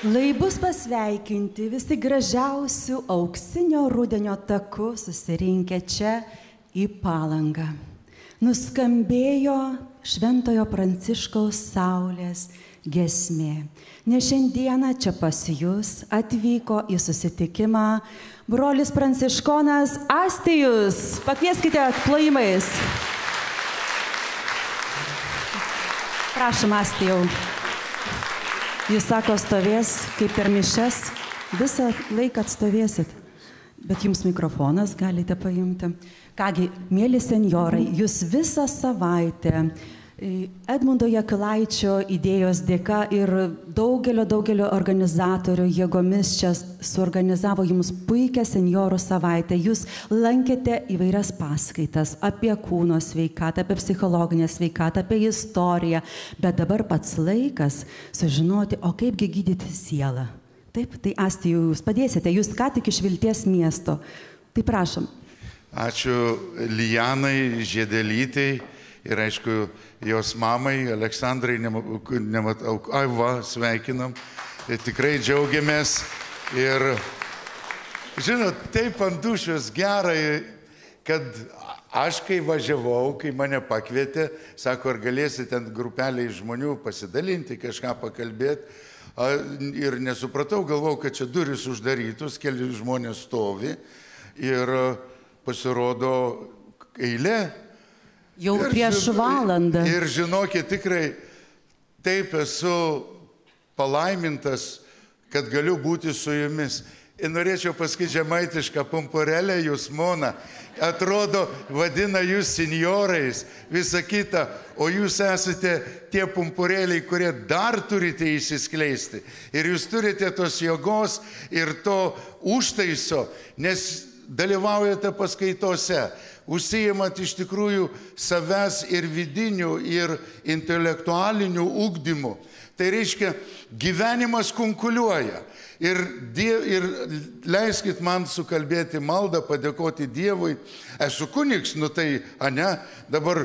Lai bus pasveikinti visi gražiausių auksinio rudenio taku susirinkę čia į Palangą. Nuskambėjo Šventojo Pranciškaus saulės giesmė. Nes šiandieną čia pas jus atvyko į susitikimą brolis pranciškonas Astijus. Pakvieskite plojimais. Prašom, Astijau. Jis sako, stovės kaip per mišias, visą laiką atstovėsit. Bet jums mikrofonas galite paimti. Kągi, mėly senjorai, jūs visą savaitę Edmundo Jakilaičio idėjos dėka ir daugelio organizatorių jėgomis čia suorganizavo jums puikią senjorų savaitę. Jūs lankėte įvairias paskaitas apie kūno sveikatą, apie psichologinę sveikatą, apie istoriją. Bet dabar pats laikas sužinoti, o kaipgi gydyti sielą. Taip, tai Astijau, jūs padėsite, jūs ką tik iš Vilties miesto. Tai prašom. Ačiū Lijanai Žiedelytei ir aišku jos mamai, Aleksandrai, sveikinam. Tikrai džiaugiamės. Ir, žinot, taip ant dūšios gerai, kad aš kai važiavau, kai mane pakvietė, sako, ar galėsi ten grupeliai žmonių pasidalinti, kažką pakalbėti. Ir nesupratau, galvau, kad čia durys uždarytus, keli žmonės stovi ir pasirodo eilė. Jau prieš valandą. Ir žinokit, tikrai taip esu palaimintas, kad galiu būti su jumis. Ir norėčiau pasakyti žemaitišką pumpurėlę, jūs mona. Atrodo, vadina jūs senjorais, visa kita, o jūs esate tie pumpurėliai, kurie dar turite įsiskleisti. Ir jūs turite tos jėgos ir to užtaiso, nes dalyvaujate paskaitose. Užsiimat iš tikrųjų savęs ir vidinių, ir intelektualinių ugdymų. Tai reiškia, gyvenimas kunkuliuoja. Ir leiskit man sukalbėti maldą, padėkoti Dievui. Esu kunigs, nu tai, ane, dabar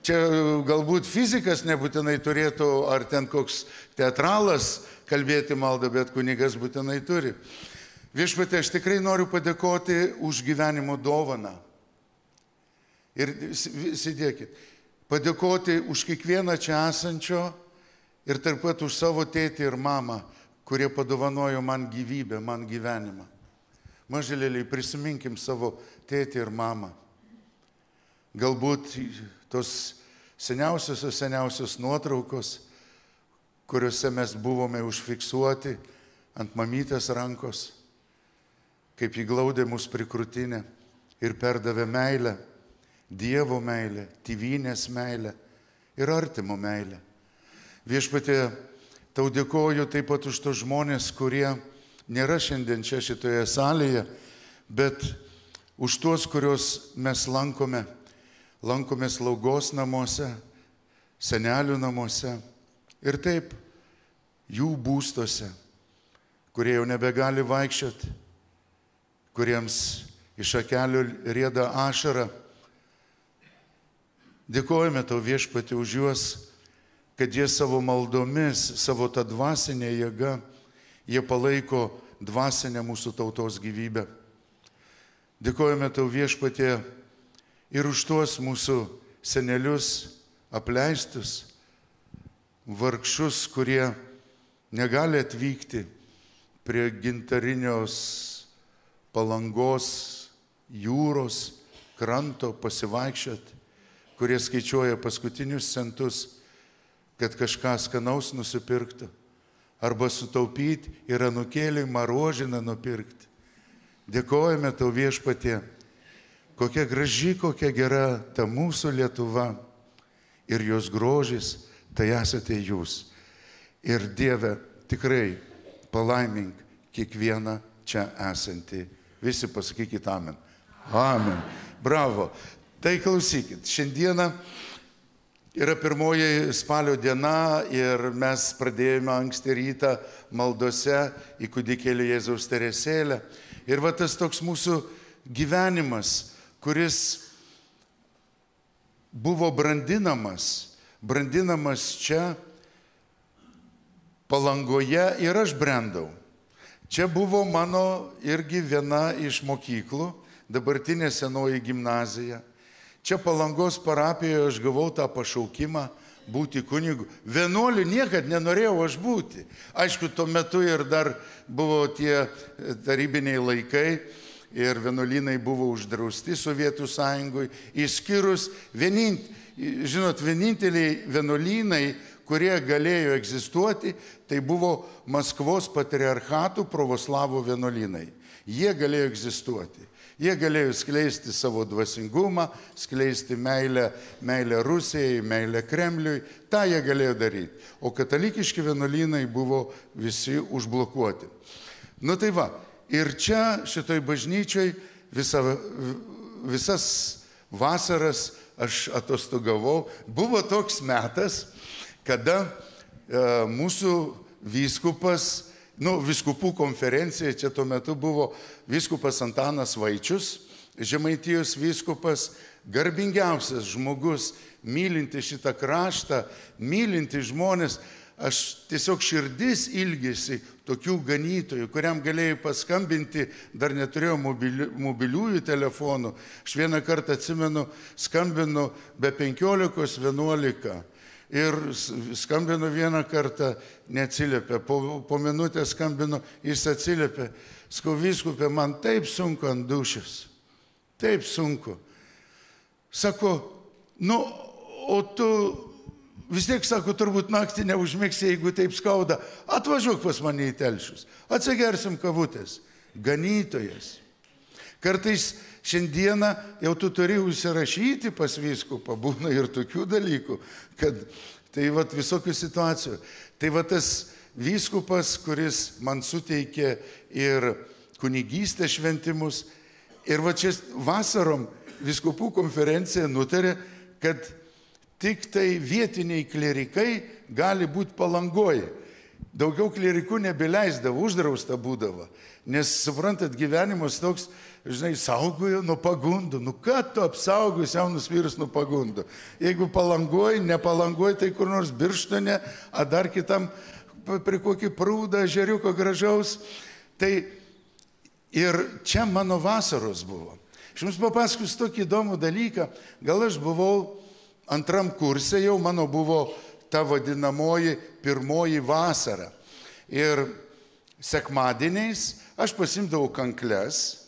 čia galbūt fizikas nebūtinai turėtų, ar ten koks teatralas kalbėti maldą, bet kunigas būtinai turi. Viešpatie, aš tikrai noriu padėkoti už gyvenimo dovaną. Ir sėdėkit, padėkoti už kiekvieną čia esančio ir taip pat už savo tėtį ir mamą, kurie padovanojo man gyvybę, man gyvenimą. Mažylėliai, prisiminkim savo tėtį ir mamą. Galbūt tos seniausios nuotraukos, kuriuose mes buvome užfiksuoti ant mamytės rankos, kaip jį glaudė mus prie krūtinę ir perdavė meilę. Dievo meilę, tėvynės meilę ir artimo meilę. Viešpatie, tau dėkoju taip pat už tos žmonės, kurie nėra šiandien čia šitoje salėje, bet už tuos, kuriuos mes lankomės slaugos namuose, senelių namuose ir taip jų būstuose, kurie jau nebegali vaikščioti, kuriems iš akelių rieda ašara. Dėkojame tau, Viešpatie, už juos, kad jie savo maldomis, savo tą dvasinę jėgą, jie palaiko dvasinę mūsų tautos gyvybę. Dėkojame tau, Viešpatie, ir už tuos mūsų senelius apleistus, vargšus, kurie negali atvykti prie gintarinios Palangos jūros kranto pasivaikščioti, kurie skaičiuoja paskutinius centus, kad kažką skanaus nusipirktų, arba sutaupyti ir anūkėliui marožiną nupirkti. Dėkojame tau, Viešpatie, kokia graži, kokia gera ta mūsų Lietuva ir jos grožis, tai esate jūs. Ir Dieve, tikrai palaimink kiekvieną čia esantį. Visi pasakykit amen. Amen. Bravo. Tai klausykit, šiandieną yra 1 spalio diena ir mes pradėjome anksti rytą maldose į kūdikėlį Jėzaus Teresėlę. Ir va tas toks mūsų gyvenimas, kuris buvo brandinamas čia Palangoje ir aš brendau. Čia buvo mano irgi viena iš mokyklų, dabartinė senoji gimnazija. Čia Palangos parapijoje aš gavau tą pašaukimą būti kunigu. Vienuoliu niekad nenorėjau aš būti. Aišku, tuo metu ir dar buvo tie tarybiniai laikai ir vienuolynai buvo uždrausti Sovietų Sąjungoje, išskyrus vieninteliai vienuolynai, kurie galėjo egzistuoti, tai buvo Maskvos patriarchatų pravoslavų vienuolynai. Jie galėjo egzistuoti. Jie galėjo skleisti savo dvasingumą, skleisti meilę Rusijai, meilę Kremliui. Ta jie galėjo daryti. O katalikiški vienuolynai buvo visi užblokuoti. Nu tai va, ir čia šitoj bažnyčioj visas vasaras aš atostogavau. Buvo toks metas, kada mūsų vyskupas, vyskupų konferencija, čia tuo metu buvo vyskupas Antanas Vaičius, Žemaitijos vyskupas, garbingiausias žmogus, mylinti šitą kraštą, mylinti žmonės. Aš tiesiog širdis ilgėsi tokių ganytojų, kuriam galėjai paskambinti, dar neturėjau mobiliųjų telefonų. Aš vieną kartą atsimenu, skambinu be 15:11. Ir skambino vieną kartą, neatsiliepė. Po minutę skambino, jis atsiliepė. Sakau, vyskupė, man taip sunku ant dūšios. Taip sunku. Sako, o tu vis tiek, sako, turbūt naktį neužmigsi, jeigu taip skauda. Atvažiuok pas mane į Telšius. Atsigersim kavutės. Ganytojas. Kartais šiandieną jau tu turi užsirašyti pas vyskupą, būna ir tokių dalykų, kad tai visokių situacijų. Tai tas vyskupas, kuris man suteikė ir kunigystės šventimus, ir čia vasarom vyskupų konferencija nutarė, kad tik tai vietiniai klerikai gali būti Palangoje. Daugiau klerikų nebeleisdavo, uždrausta būdavo, nes, suprantat, gyvenimas toks, saugojo nuo pagundų. Ką tu apsaugos jaunus vyrus nuo pagundų? Jeigu Palangoje, ne Palangoje, tai kur nors Birštone, ar dar kitam prie kokį prūdą, ežeriuko gražaus. Tai ir čia mano vasaros buvo. Aš jums papasakosiu tokį įdomų dalyką. Gal aš buvau antram kurse, jau mano buvo ta vadinamoji pirmoji vasara. Ir sekmadieniais aš pasimdavau kankles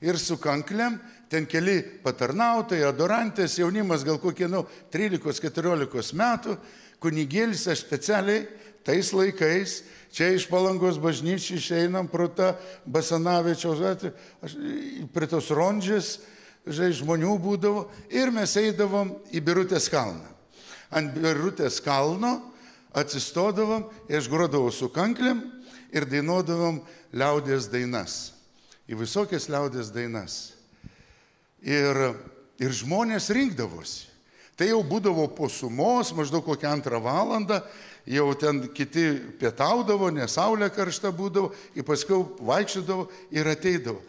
ir su kanklėm ten keli patarnautojai, adorantės, jaunimas gal kokie 13-14 metų, kunigėlis, aš specialiai tais laikais, čia iš Palangos bažnyčių išeinam pro tą Basanavičiaus, prie tos Rondžės, žmonių būdavo ir mes eidavom į Birutės kalną. Ant Birutės kalno atsistodavom, aš grodavau su kanklėm ir dainuodavom liaudies dainas. Į visokias liaudies dainas. Ir žmonės rinkdavosi. Tai jau būdavo po sumos, maždaug kokią 2 valandą, jau ten kiti pietaudavo, nes saulė karšta būdavo, ir paskui vaikščiodavo ir ateidavo.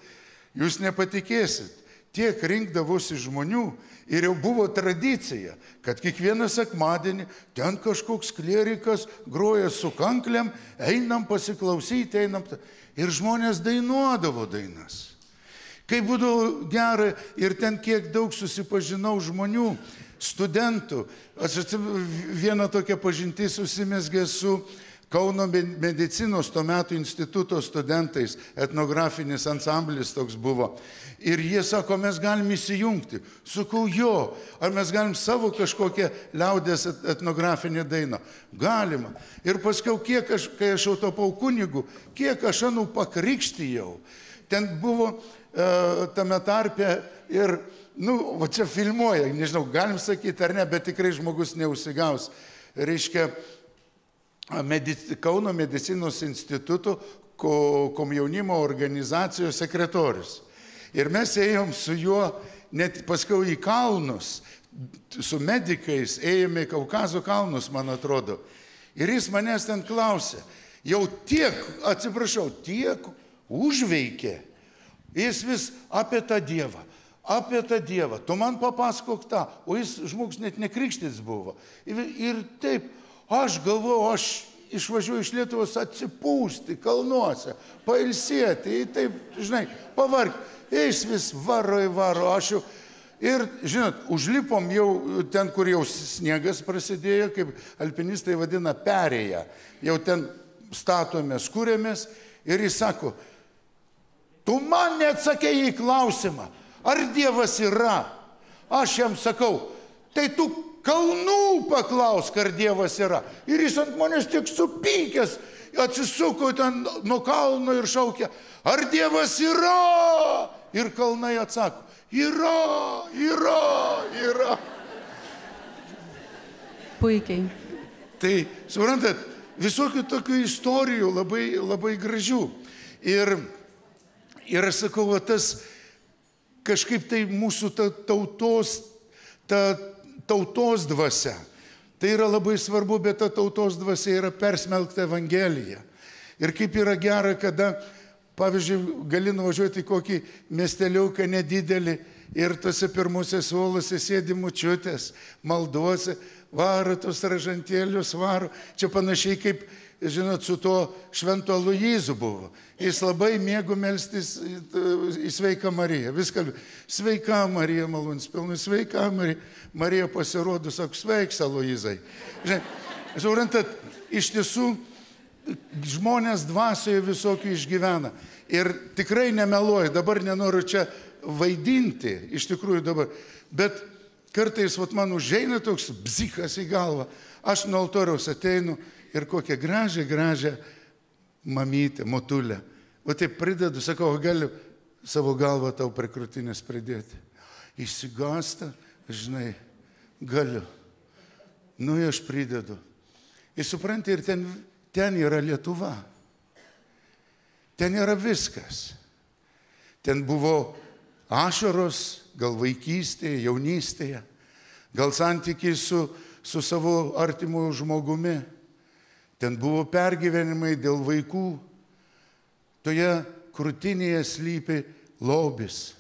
Jūs nepatikėsit, tiek rinkdavosi žmonių ir jau buvo tradicija, kad kiekvieną sekmadienį ten kažkoks klerikas groja su kanklėm, einam pasiklausyti, ir žmonės dainuodavo dainas. Kai būdavo gera ir ten kiek daug susipažinau žmonių, studentų. Aš vieną tokią pažintį susimezgė su Kauno medicinos tuo metu instituto studentais, etnografinis ansamblis toks buvo. Ir jie sako, mes galim įsijungti. Sakau, jo, ar mes galim savo kažkokią liaudės etnografinę dainą? Galima. Ir paskiau, kai aš jau tapau kunigu, kiek aš anų pakrikštijau. Ten buvo tame tarpe ir, čia filmuoja, nežinau, galim sakyti ar ne, bet tikrai žmogus neužsigaus. Reiškia, Kauno medicinos instituto komjaunimo organizacijos sekretorius. Ir mes ėjom su juo net paskiau į kalnus, su medikais, ėjome į Kaukazo kalnus, man atrodo. Ir jis manęs ten klausė, jau tiek užveikė, jis vis apie tą Dievą, tu man papasakok tą, o jis žmogus net nekrikštytas buvo. Ir taip, aš galvoju, aš išvažiuoju iš Lietuvos atsipūsti kalnuose, pailsėti, taip, žinai, pavargti. Jis vis varo, aš jau. Ir, žinot, užlipom jau ten, kur jau sniegas prasidėjo, kaip alpinistai vadina, perėję. Jau ten statomės, kūrėmės ir jis sako, tu man neatsakei į klausimą, ar Dievas yra? Aš jam sakau, tai tu kalnų paklausk, ar Dievas yra. Ir jis ant manęs tik supykęs, atsisuko ten nuo kalno ir šaukia, ar Dievas yra? Ir kalnai atsako, yra. Puikiai. Tai, suprantat, visokių tokių istorijų labai, labai gražių. Ir aš sakau, va, tas kažkaip tai mūsų tautos dvasia. Tai yra labai svarbu, bet ta tautos dvasia yra persmelkta Evangelija. Ir kaip yra gera, kada, pavyzdžiui, gali nuvažiuoti kokį miesteliuką nedidelį ir tose pirmuose suolose sėdi močiutės, malduose, varo tos ražantėlius, varo. Čia panašiai kaip, žinot, su to Švento Aloyzu buvo. Jis labai mėgo melstis į Sveiką Mariją. Viską, Sveika Marija, malonės pilna, Sveika Marija. Marija pasirodo, sako, sveiks Aloyzai. Suprantat, iš tiesų, žmonės dvasioje visokių išgyvena. Ir tikrai nemeluoju, dabar nenoriu čia vaidinti, iš tikrųjų dabar, bet kartais man užeina toks bzikas į galvą, aš nuo altoriaus ateinu ir kokią gražią mamytę, motulę. O taip pridedu, sakau, galiu savo galvą tau prie krūtinės pridėti. Išsigąsta, žinai, galiu. Nu, aš pridedu. Ir supranti, ir ten yra Lietuva. Ten yra viskas. Ten buvo ašaros, gal vaikystėje, jaunystėje, gal santykiai su savo artimu žmogumi. Ten buvo pergyvenimai dėl vaikų. Toje krūtinėje slypi lobis.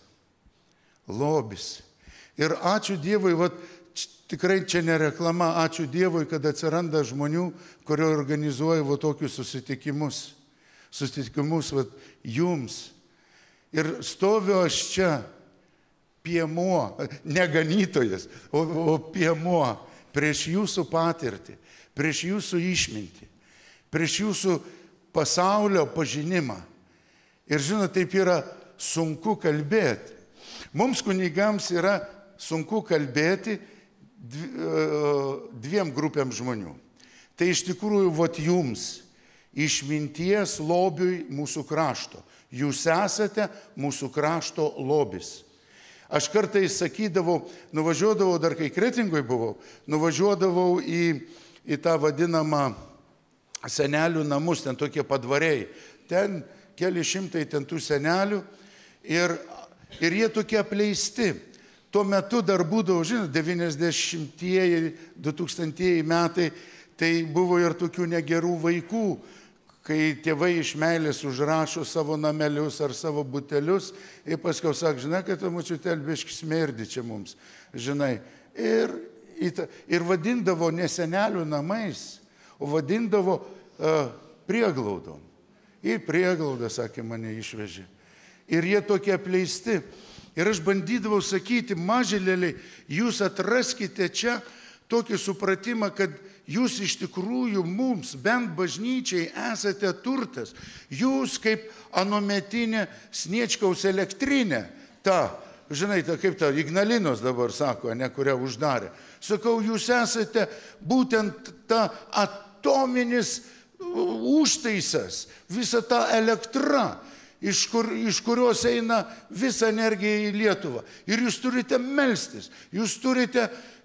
Lobis. Ir ačiū Dievui, tikrai čia ne reklama, ačiū Dievui, kad atsiranda žmonių, kurie organizuoja tokius susitikimus. Susitikimus jums. Ir stoviu aš čia, piemuo, ne ganytojas, o piemuo, prieš jūsų patirtį, prieš jūsų išmintį, prieš jūsų pasaulio pažinimą. Ir žinot, taip yra sunku kalbėti. Mums kunigams yra sunku kalbėti dviem grupėm žmonių. Tai iš tikrųjų, jums, išminties lobiui mūsų krašto. Jūs esate mūsų krašto lobis. Aš kartais sakydavau, nuvažiuodavau, dar kai Kretingoj buvau, nuvažiuodavau į tą vadinamą senelių namus, ten tokie padvariai. Ten keli šimtai ten tų senelių ir jie tokie apleisti. Tuo metu dar būdavo, žinot, 90-ieji, 2000-ieji metai, tai buvo ir tokių negerų vaikų, kai tėvai iš meilės užrašo savo namelius ar savo butelius ir paskui sako, žinai, kad močiutėlė biškį smerdi čia mums, žinai. Ir vadindavo ne senelių namais, o vadindavo prieglaudom. Į prieglaudą, sakė, mane išvežė. Ir jie tokie apleisti. Ir aš bandydavau sakyti, mažylėliai, jūs atraskite čia tokį supratimą, kad jūs iš tikrųjų mums, bent bažnyčiai, esate turtas. Jūs kaip anometinė Sniečkaus elektrinė, žinai, kaip ta Ignalinos dabar sako, ne, kurią uždarė. Sakau, jūs esate būtent ta atominis užtaisas, visa ta elektra, iš kurios eina visa energija į Lietuvą. Ir jūs turite melstis, jūs turite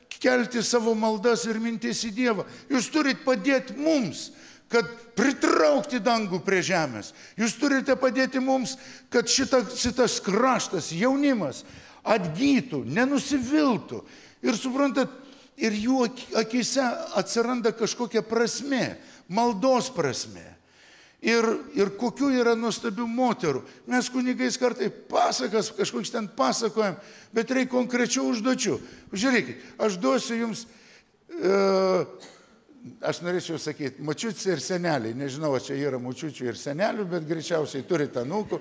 kelti savo maldas ir mintis į Dievą. Jūs turite padėti mums, kad pritraukti dangų prie žemės. Jūs turite padėti mums, kad šitas kraštas, jaunimas atgytų, nenusiviltų. Ir suprantat, ir jų akise atsiranda kažkokia prasmė, maldos prasmė. Ir kokių yra nuostabių moterų. Mes kunigais kartai pasakas, kažkoks ten pasakojam, bet reikia konkrečių užduočių. Žiūrėkit, aš duosiu jums aš norėčiau sakyti, močiutės ir seneliai, nežinau, čia yra močiučių ir senelių, bet greičiausiai turite anūkų.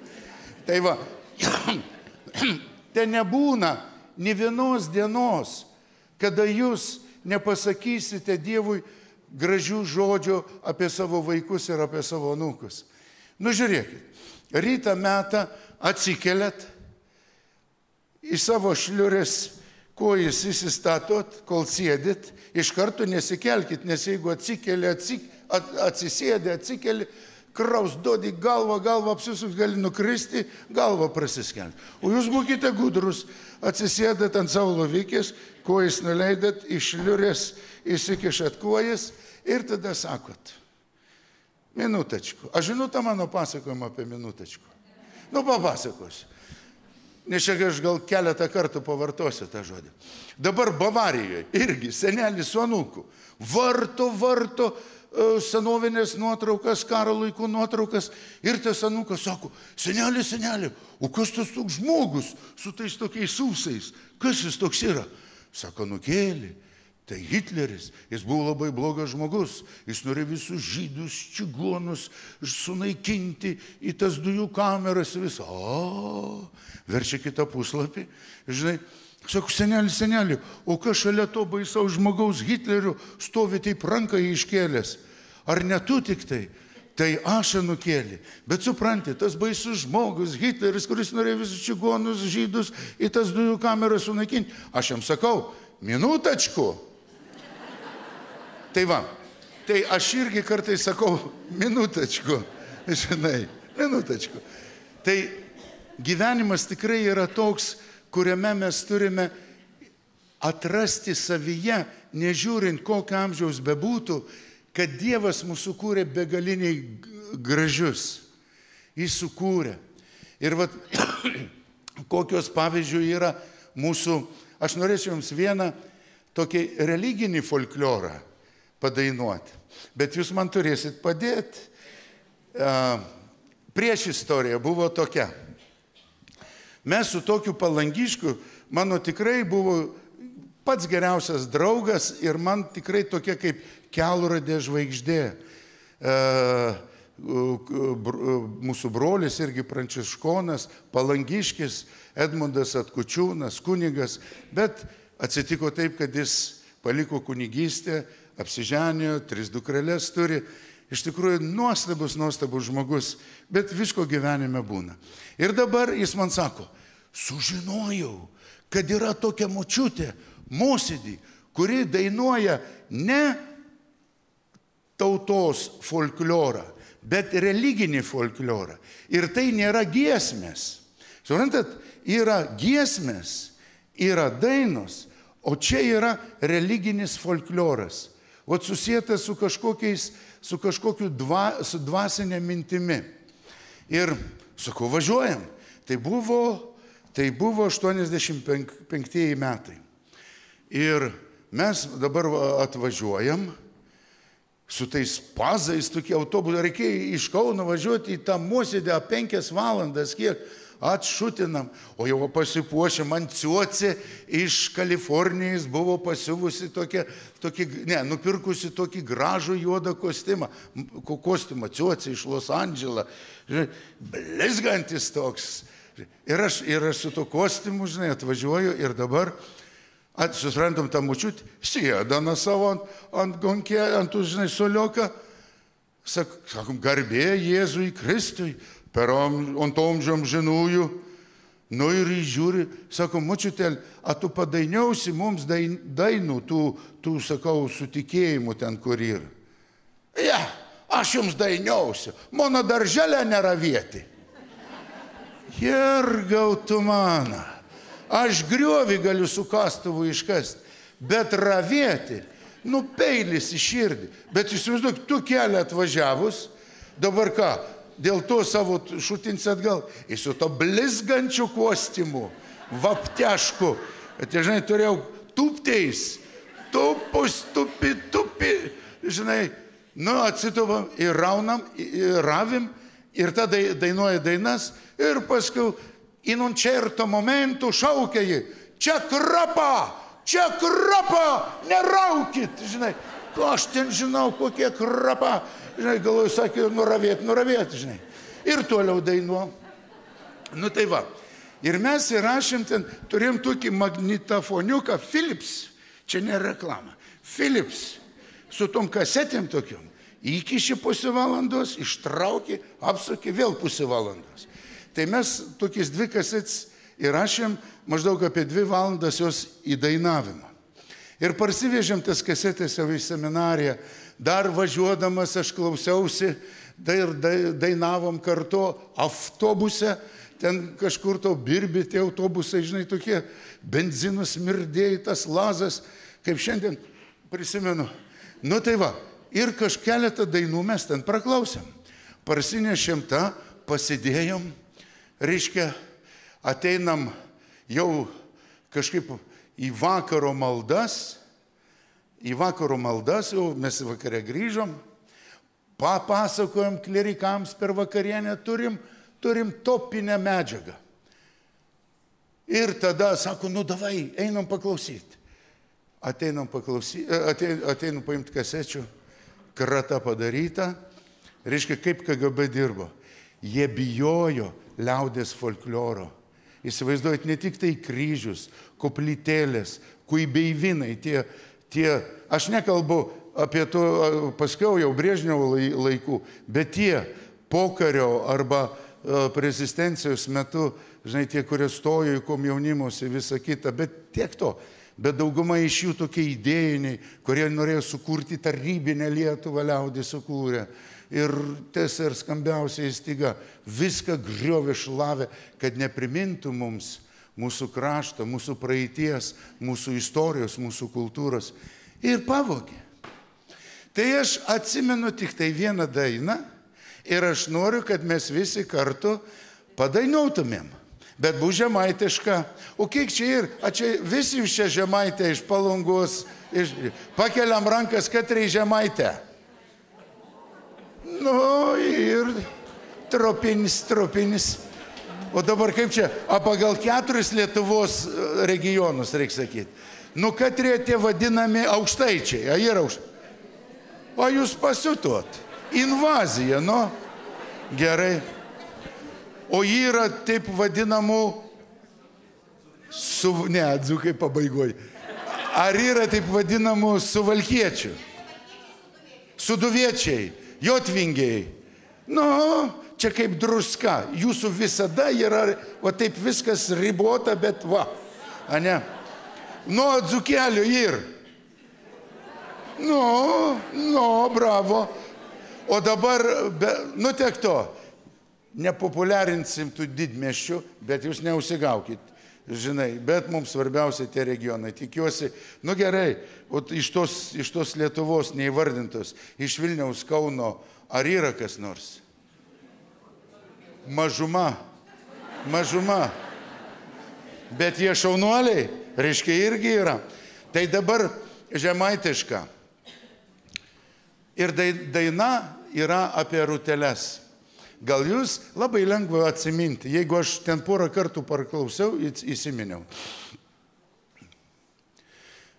Tai va, ten nebūna nė vienos dienos, kada jūs nepasakysite Dievui gražių žodžių apie savo vaikus ir apie savo anūkus. Nu žiūrėkit, rytą metą atsikeliat, į savo šliurės kojas įsistatot, kol sėdit, iš karto nesikelkit, nes jeigu atsisėdė, atsikeli, kraus, duodi galvą apsisuks, gali nukristi, galvą prasiskelti. O jūs būkite gudrus, atsisėdat ant savo lovikės, kojas nuleidat, iš šliurės įsikišat kojas ir tada sakot, minutačku. Aš žinau tą mano pasakojimą apie minutačku. Nu, papasakosiu. Nes čia aš gal keletą kartų pavartosiu tą žodį. Dabar Bavarijoje irgi senelis su anūku varto senovinės nuotraukas, karo laikų nuotraukas ir tas anūkas sako, seneli, o kas tas toks žmogus su tais tokiais ūsais? Kas jis toks yra? Sako, nukėlė. Tai Hitleris, jis buvo labai blogas žmogus, jis norėjo visus žydus, čigonus sunaikinti į tas dujų kameras visą. O, verčia kitą puslapį, žinai, sako, seneli, o kas šalia to baisaus žmogaus Hitlerio stovi taip ranką iškėlęs? Ar ne tu tik tai? Tai aš nukėlė. Bet supranti, tas baisus žmogus Hitleris, kuris norėjo visus čigonus, žydus į tas dujų kameras sunaikinti, aš jam sakau, minutačku. Tai va, tai aš irgi kartais sakau, minutačku, žinai, minutačku. Tai gyvenimas tikrai yra toks, kuriame mes turime atrasti savyje, nežiūrint kokio amžiaus bebūtų, kad Dievas mūsų sukūrė begaliniai gražius. Jis sukūrė. Ir vat, kokios pavyzdžių yra mūsų, aš norėčiau jums vieną tokį religinį folklorą padainuoti. Bet jūs man turėsit padėti. Prieš istoriją buvo tokia. Mes su tokiu Palangiškiu, mano tikrai buvo pats geriausias draugas ir man tikrai tokia kaip kelrodė žvaigždė. Mūsų brolis irgi Pranciškonas, Palangiškis, Edmundas Atkučiūnas, kunigas, bet atsitiko taip, kad jis paliko kunigystę, apsiženėjo, 3 dukreles turi. Iš tikrųjų, nuostabus žmogus, bet visko gyvenime būna. Ir dabar jis man sako, sužinojau, kad yra tokia močiutė, Mosėdį, kuri dainuoja ne tautos folklorą, bet religinį folklorą. Ir tai nėra giesmės. Suprantat, yra giesmės, yra dainos, o čia yra religinis folkloras. O susietas su su dvasinė mintimi. Ir sakau, važiuojam. Tai buvo 85 metai. Ir mes dabar atvažiuojam su tais pazais, tokie autobusai, reikėjo iš Kauno važiuoti į tą Mosėdį 5 valandas, kiek atšutinam, o jau pasipuošė, man ciuocė iš Kalifornijos buvo pasiuvusi nupirkusi tokį gražų juodą kostiumą, ciuocė iš Los Andželą, blizgantis toks. Ir aš su to kostiumu, žinai, atvažiuoju ir dabar susirandam tą močiutę, sėdana savo ant gonkė, ant tų, žinai, solioką, sakom, garbė Jėzui Kristui, per ontomžiom žinųjų, nu ir žiūri, sako, močiutel, a tu padainiausi mums dainų, tų, sakau, sutikėjimų ten, kur yra. Ja, aš jums dainiausiu, mano darželė nėra vieti. Jergau tu maną, aš griovį galiu su kastuvu iškasti, bet ravėti, nu peilis į širdį. Bet įsivaizduok, tu kelią atvažiavus, dabar ką? Dėl to savo šutins atgal, jis su to blizgančiu kostiumu, vaptešku, kad, žinai, turėjau tupteis, tupi, žinai, nu, atsituvam ir raunam, ir ravim, ir tada dainuoja dainas, ir paskui in un certo momento šaukia jį, čia krapa, neraukit, žinai, aš ten žinau, kokie krapa. Žinai, galvoju, sakė, nuravėt, žinai. Ir toliau dainuo. Nu tai va. Ir mes įrašėm ten, turėjom tokį magnetofoniuką Philips, čia nėra reklama, Philips, su tom kasetėm tokiom, įkiši pusę valandos, ištraukė, apsukė vėl pusę valandos. Tai mes tokiais 2 kasetės įrašėm maždaug apie 2 valandas jos įdainavimą. Ir parsivežėm tas kasetės jau į seminariją, dar važiuodamas aš klausiausi, ir dainavom kartu autobuse, ten kažkur to birbi tie autobusai, žinai, tokie benzinus smirdėjai, tas lazas, kaip šiandien prisimenu. Nu tai va, ir keletą dainų mes ten praklausėm. Parsinešėm tą, pasidėjom, reiškia, ateinam jau kažkaip į vakaro maldas, jau mes vakare grįžom, papasakojom klerikams per vakarienę, turim topinę medžiagą. Ir tada sako, nu davai, einam paklausyti. Ateinu paimti kasečių, krata padaryta, reiškia, kaip KGB dirbo. Jie bijojo liaudės folkloro. Įsivaizduojat, ne tik tai kryžius, koplytėlės, kuibeivinai, aš nekalbu apie to paskiau jau Brežnevo laikų, bet tie pokario arba rezistencijos metu, žinai, tie, kurie stojo į komjaunimus ir visą kitą, bet tiek to. Bet dauguma iš jų tokie idėjiniai, kurie norėjo sukurti tarybinę Lietuvą, liaudį sukūrė. Ir tiesa ir skambiausiai styga, viską griovė, šlavė, kad neprimintų mums mūsų krašto, mūsų praeities, mūsų istorijos, mūsų kultūros. Ir pavogė. Tai aš atsimenu tik tai vieną dainą ir aš noriu, kad mes visi kartu padainuotumėm. Bet bus žemaitiška. O kiek čia ir? Čia visi jūs čia žemaitė iš Palangos. Pakeliam rankas, katrai žemaitė. Nu ir tropinis. O dabar kaip čia? Pagal 4 Lietuvos regionus, reikia sakyti. Nu, katrie tie vadinami aukštaičiai. O jūs pasiutot. Invazija, nu. Gerai. O yra taip vadinamų, dzūkai pabaigoj. Ar yra taip vadinamų suvalkiečių? Suduviečiai, jotvingiai. Nu, čia kaip druska. Jūsų visada yra, o taip viskas ribota, bet va. Ane? Nu, dzūkelių ir. Nu, bravo. O dabar, nu tiek to. Nepopuliarinsim tų didmiesčių, bet jūs neusigaukit, žinai, bet mums svarbiausia tie regionai. Tikiuosi, nu gerai, iš tos Lietuvos neįvardintos, iš Vilniaus, Kauno, ar yra kas nors? Mažuma. Bet jie šaunuoliai, reiškia, irgi yra. Tai dabar žemaitiška. Ir daina yra apie ruteles. Gal jūs labai lengva atsiminti, jeigu aš ten porą kartų paklausiau, įsiminiau.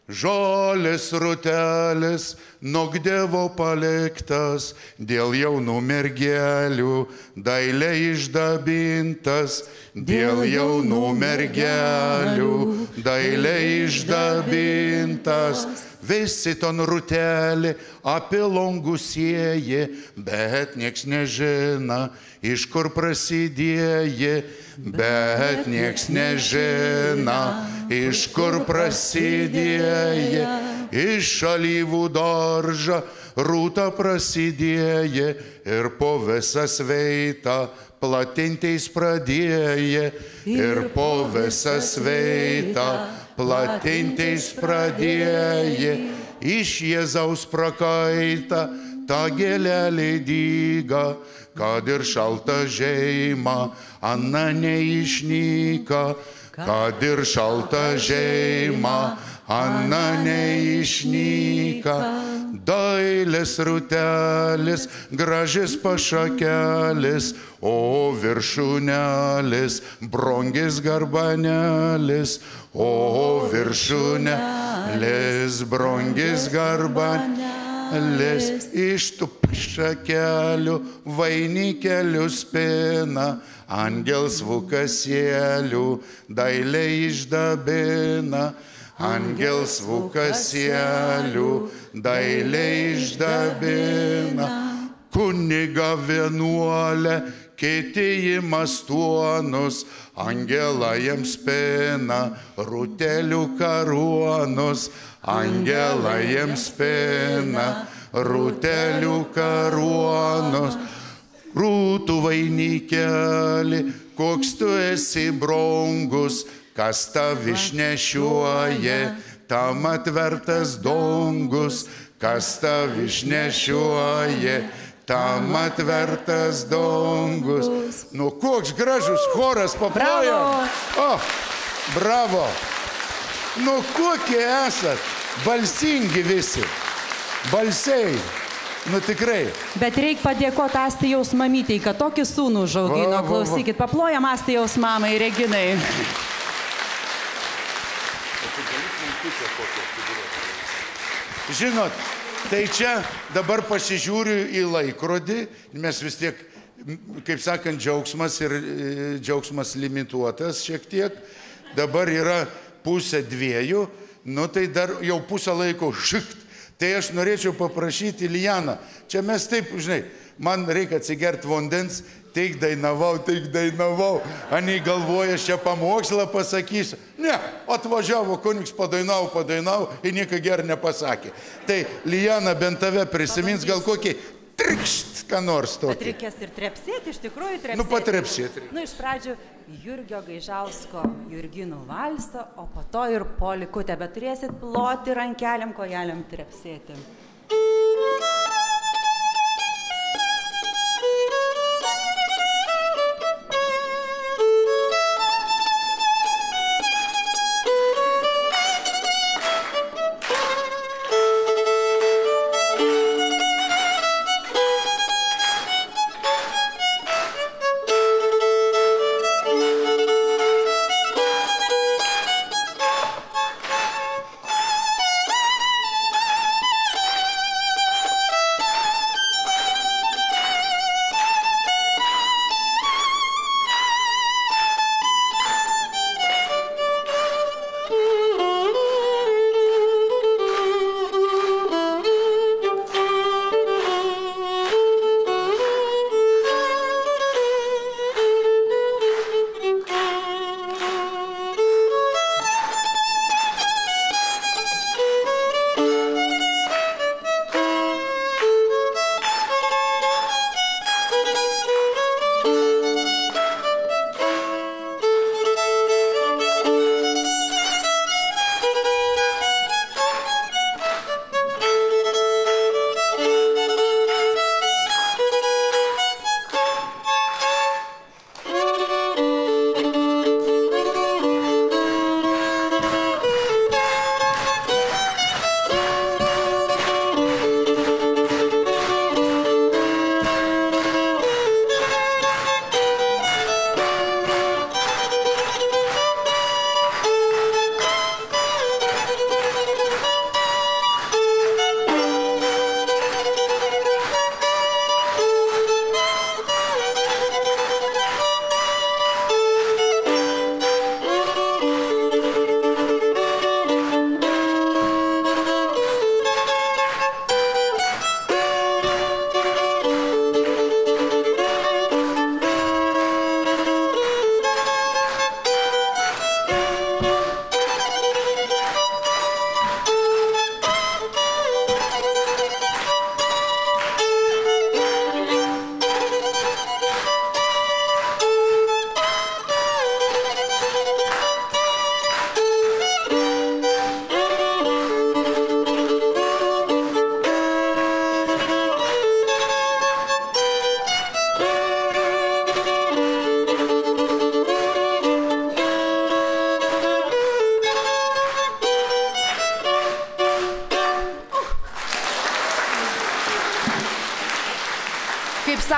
Žolės rutelis, nokdievo paliktas, dėl jaunų mergelių, dailė išdabintas, dėl jaunų mergelių, dailė išdabintas. Visi ton rutelį apie longų sieji, bet nieks nežina, iš kur prasidėji, bet nieks nežina, iš kur prasidėji, iš alyvų daržą rūta prasidėji ir po visą sveitą platinteis pradėji ir po visą sveitą platinteis pradėji, iš Jėzaus prakaita ta gėlelė dyga, kad ir šalta žiema, Ana neišnyka, kad ir šalta žiema, Ana neišnyka. Dailės rutelis, gražis pašakelis, o viršūnelis, brongis garbanelis, o viršūnelis, brongis garbanelis. šalis, iš tų šakelių vainikelius pina, angelsvų kasėlių dailiai išdabina, angelsvų kasėlių dailiai išdabina, kuniga vienuolė, kiti imas tuonus, angelą jiems pina, rūtelių karuonus, angelą jiems pina, rūtelių karuonus, rūtų vainikeli, koks tu esi brangus, kas tav išnešioja, tam atvertas dangus, kas tav išnešioja, tam atvertas dangus. Nu, koks gražus choras paplojo. O, bravo. Nu, kokie esat, balsingi visi, balsiai. Nu, tikrai. Bet reikia padėkoti Astijaus mamytei, kad tokį sūnų užaugino. Klausykit, paplojam Astijaus mamai Reginai. Žinot, tai čia dabar pasižiūriu į laikrodį, mes vis tiek, kaip sakant, džiaugsmas ir džiaugsmas limituotas šiek tiek. Dabar yra 1:30, nu tai dar jau pusę laiko šikt. Tai aš norėčiau paprašyti Lijaną, čia mes taip, žinai, man reikia atsigerti vandens, teik dainavau, ani galvoja, aš čia pamokslą pasakysiu. Ne, atvažiavo kunigs, padainau ir nieko gerą nepasakė. Tai Lijana bent tave prisimins, gal kokį trikšt, ką nors tokį. Bet reikės ir trepsėti, iš tikrųjų trepsėti. Nu, patrepsėti. Nu, iš pradžių Jurgio Gaižausko Jurginų valsą, o po to ir Polikutę, bet turėsit ploti rankeliam, kojeliam trepsėti.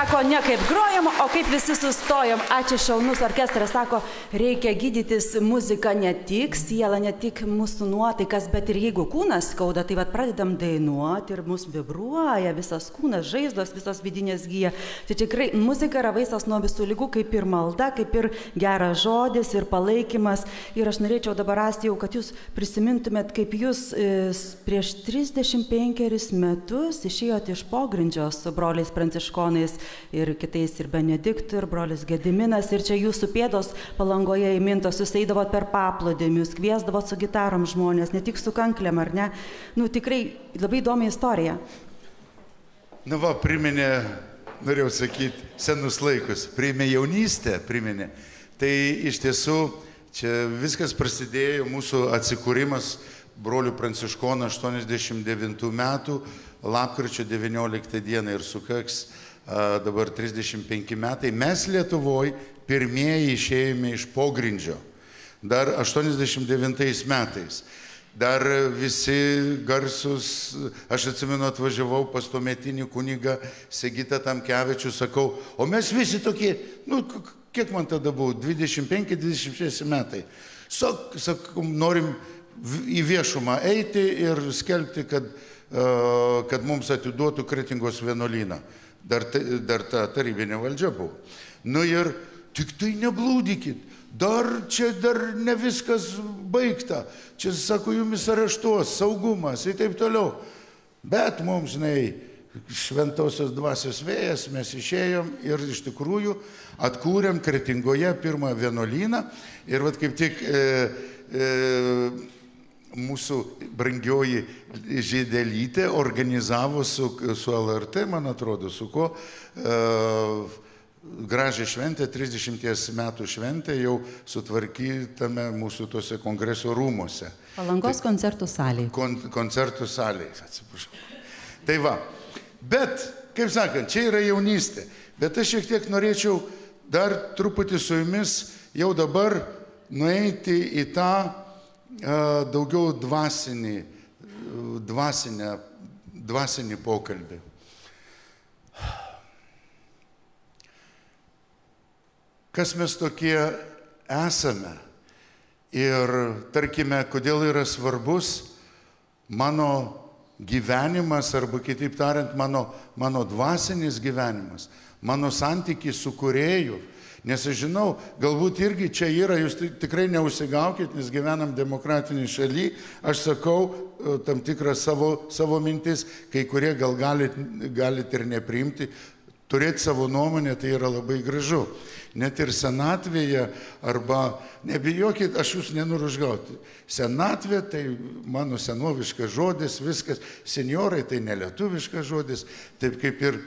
sako, ne kaip grojam, o kaip visi sustojom. Ačiū, šaunus orkestras, sako, reikia gydytis muziką ne tik sielą, ne tik mūsų nuotaikas, bet ir jeigu kūnas skauda, tai vat pradedam dainuoti ir mus vibruoja visas kūnas, žaizdos, visos vidinės gyja. Tai tikrai muzika yra vaistas nuo visų ligų, kaip ir malda, kaip ir geras žodis ir palaikymas. Ir aš norėčiau dabar rasti jau, kad jūs prisimintumėt, kaip jūs prieš 35 metus išėjote iš pogrindžio su broliais pranciškonais ir kitais, ir Benediktu, ir brolis Gediminas, ir čia jūsų pėdos Palangoje įmintos, jūs eidavot per paplūdimius, kviesdavot su gitarom žmonės, ne tik su kanklėm, ar ne? Nu, tikrai labai įdomi istorija. Nu va, priminė, norėjau sakyti, senus laikus, priminė jaunystę, priminė. Tai iš tiesų, čia viskas prasidėjo, mūsų atsikūrimas brolių pranciškonų 89 metų, lapkričio 19 dieną ir sukaks dabar 35 metai. Mes Lietuvoje pirmieji išėjome iš pogrindžio, dar 89 metais. Dar visi garsus, aš atsimenu, atvažiavau pas tuometinį kunigą Sigitą Tamkevičių, sakau, o mes visi tokie, nu, kiek man tada buvo, 25-26 metai. Sakau, norim į viešumą eiti ir skelbti, kad mums atiduotų Kretingos vienuolyną. Dar ta tarybinė valdžia buvo. Nu ir tik tai neblūdykit, dar ne viskas baigta. Čia, sako, jumis areštuos, saugumas ir taip toliau. Bet mums, žinai, šventosios dvasios vėjas, mes išėjom ir iš tikrųjų atkūrėm Kretingoje pirmą vienuolyną. Ir vat kaip tik mūsų brangioji Žydelytė organizavo su LRT, man atrodo, su ko gražią šventę, 30 metų šventę jau sutvarkytame mūsų tose kongreso rūmuose. Palangos koncertų salėje. Koncertų salėje, atsiprašau. Tai va, bet, kaip sakant, čia yra jaunystė, bet aš šiek tiek norėčiau dar truputį su jumis jau dabar nueiti į tą daugiau dvasinį pokalbį. Kas mes tokie esame ir, tarkime, kodėl yra svarbus mano gyvenimas, arba kitaip tariant, mano dvasinis gyvenimas, mano santykis su Kūrėju. Nes aš žinau, galbūt irgi čia yra, jūs tikrai neužsigaukit, nes gyvenam demokratinį šaly, aš sakau tam tikrą savo mintis, kai kurie gal galit ir nepriimti, turėti savo nuomonę, tai yra labai gražu. Net ir senatvėje, arba, nebijokit, aš jūs nenoriu užgauti. Senatvė tai mano senoviškas žodis, viskas, senjorai tai nelietuviškas žodis, taip kaip ir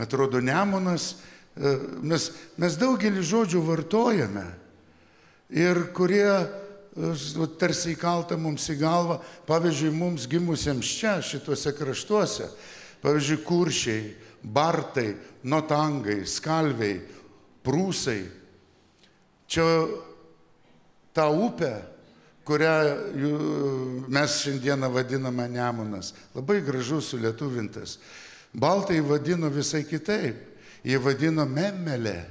atrodo Nemunas. Mes daugelį žodžių vartojame ir kurie tarsi įkalta mums į galvą, pavyzdžiui, mums gimusiems čia, šituose kraštuose, pavyzdžiui, kuršiai, bartai, notangai, skalviai, prūsai. Čia ta upė, kurią mes šiandieną vadiname Nemunas, labai gražus sulietuvintas. Baltai vadino visai kitaip. Jie vadino Memelė.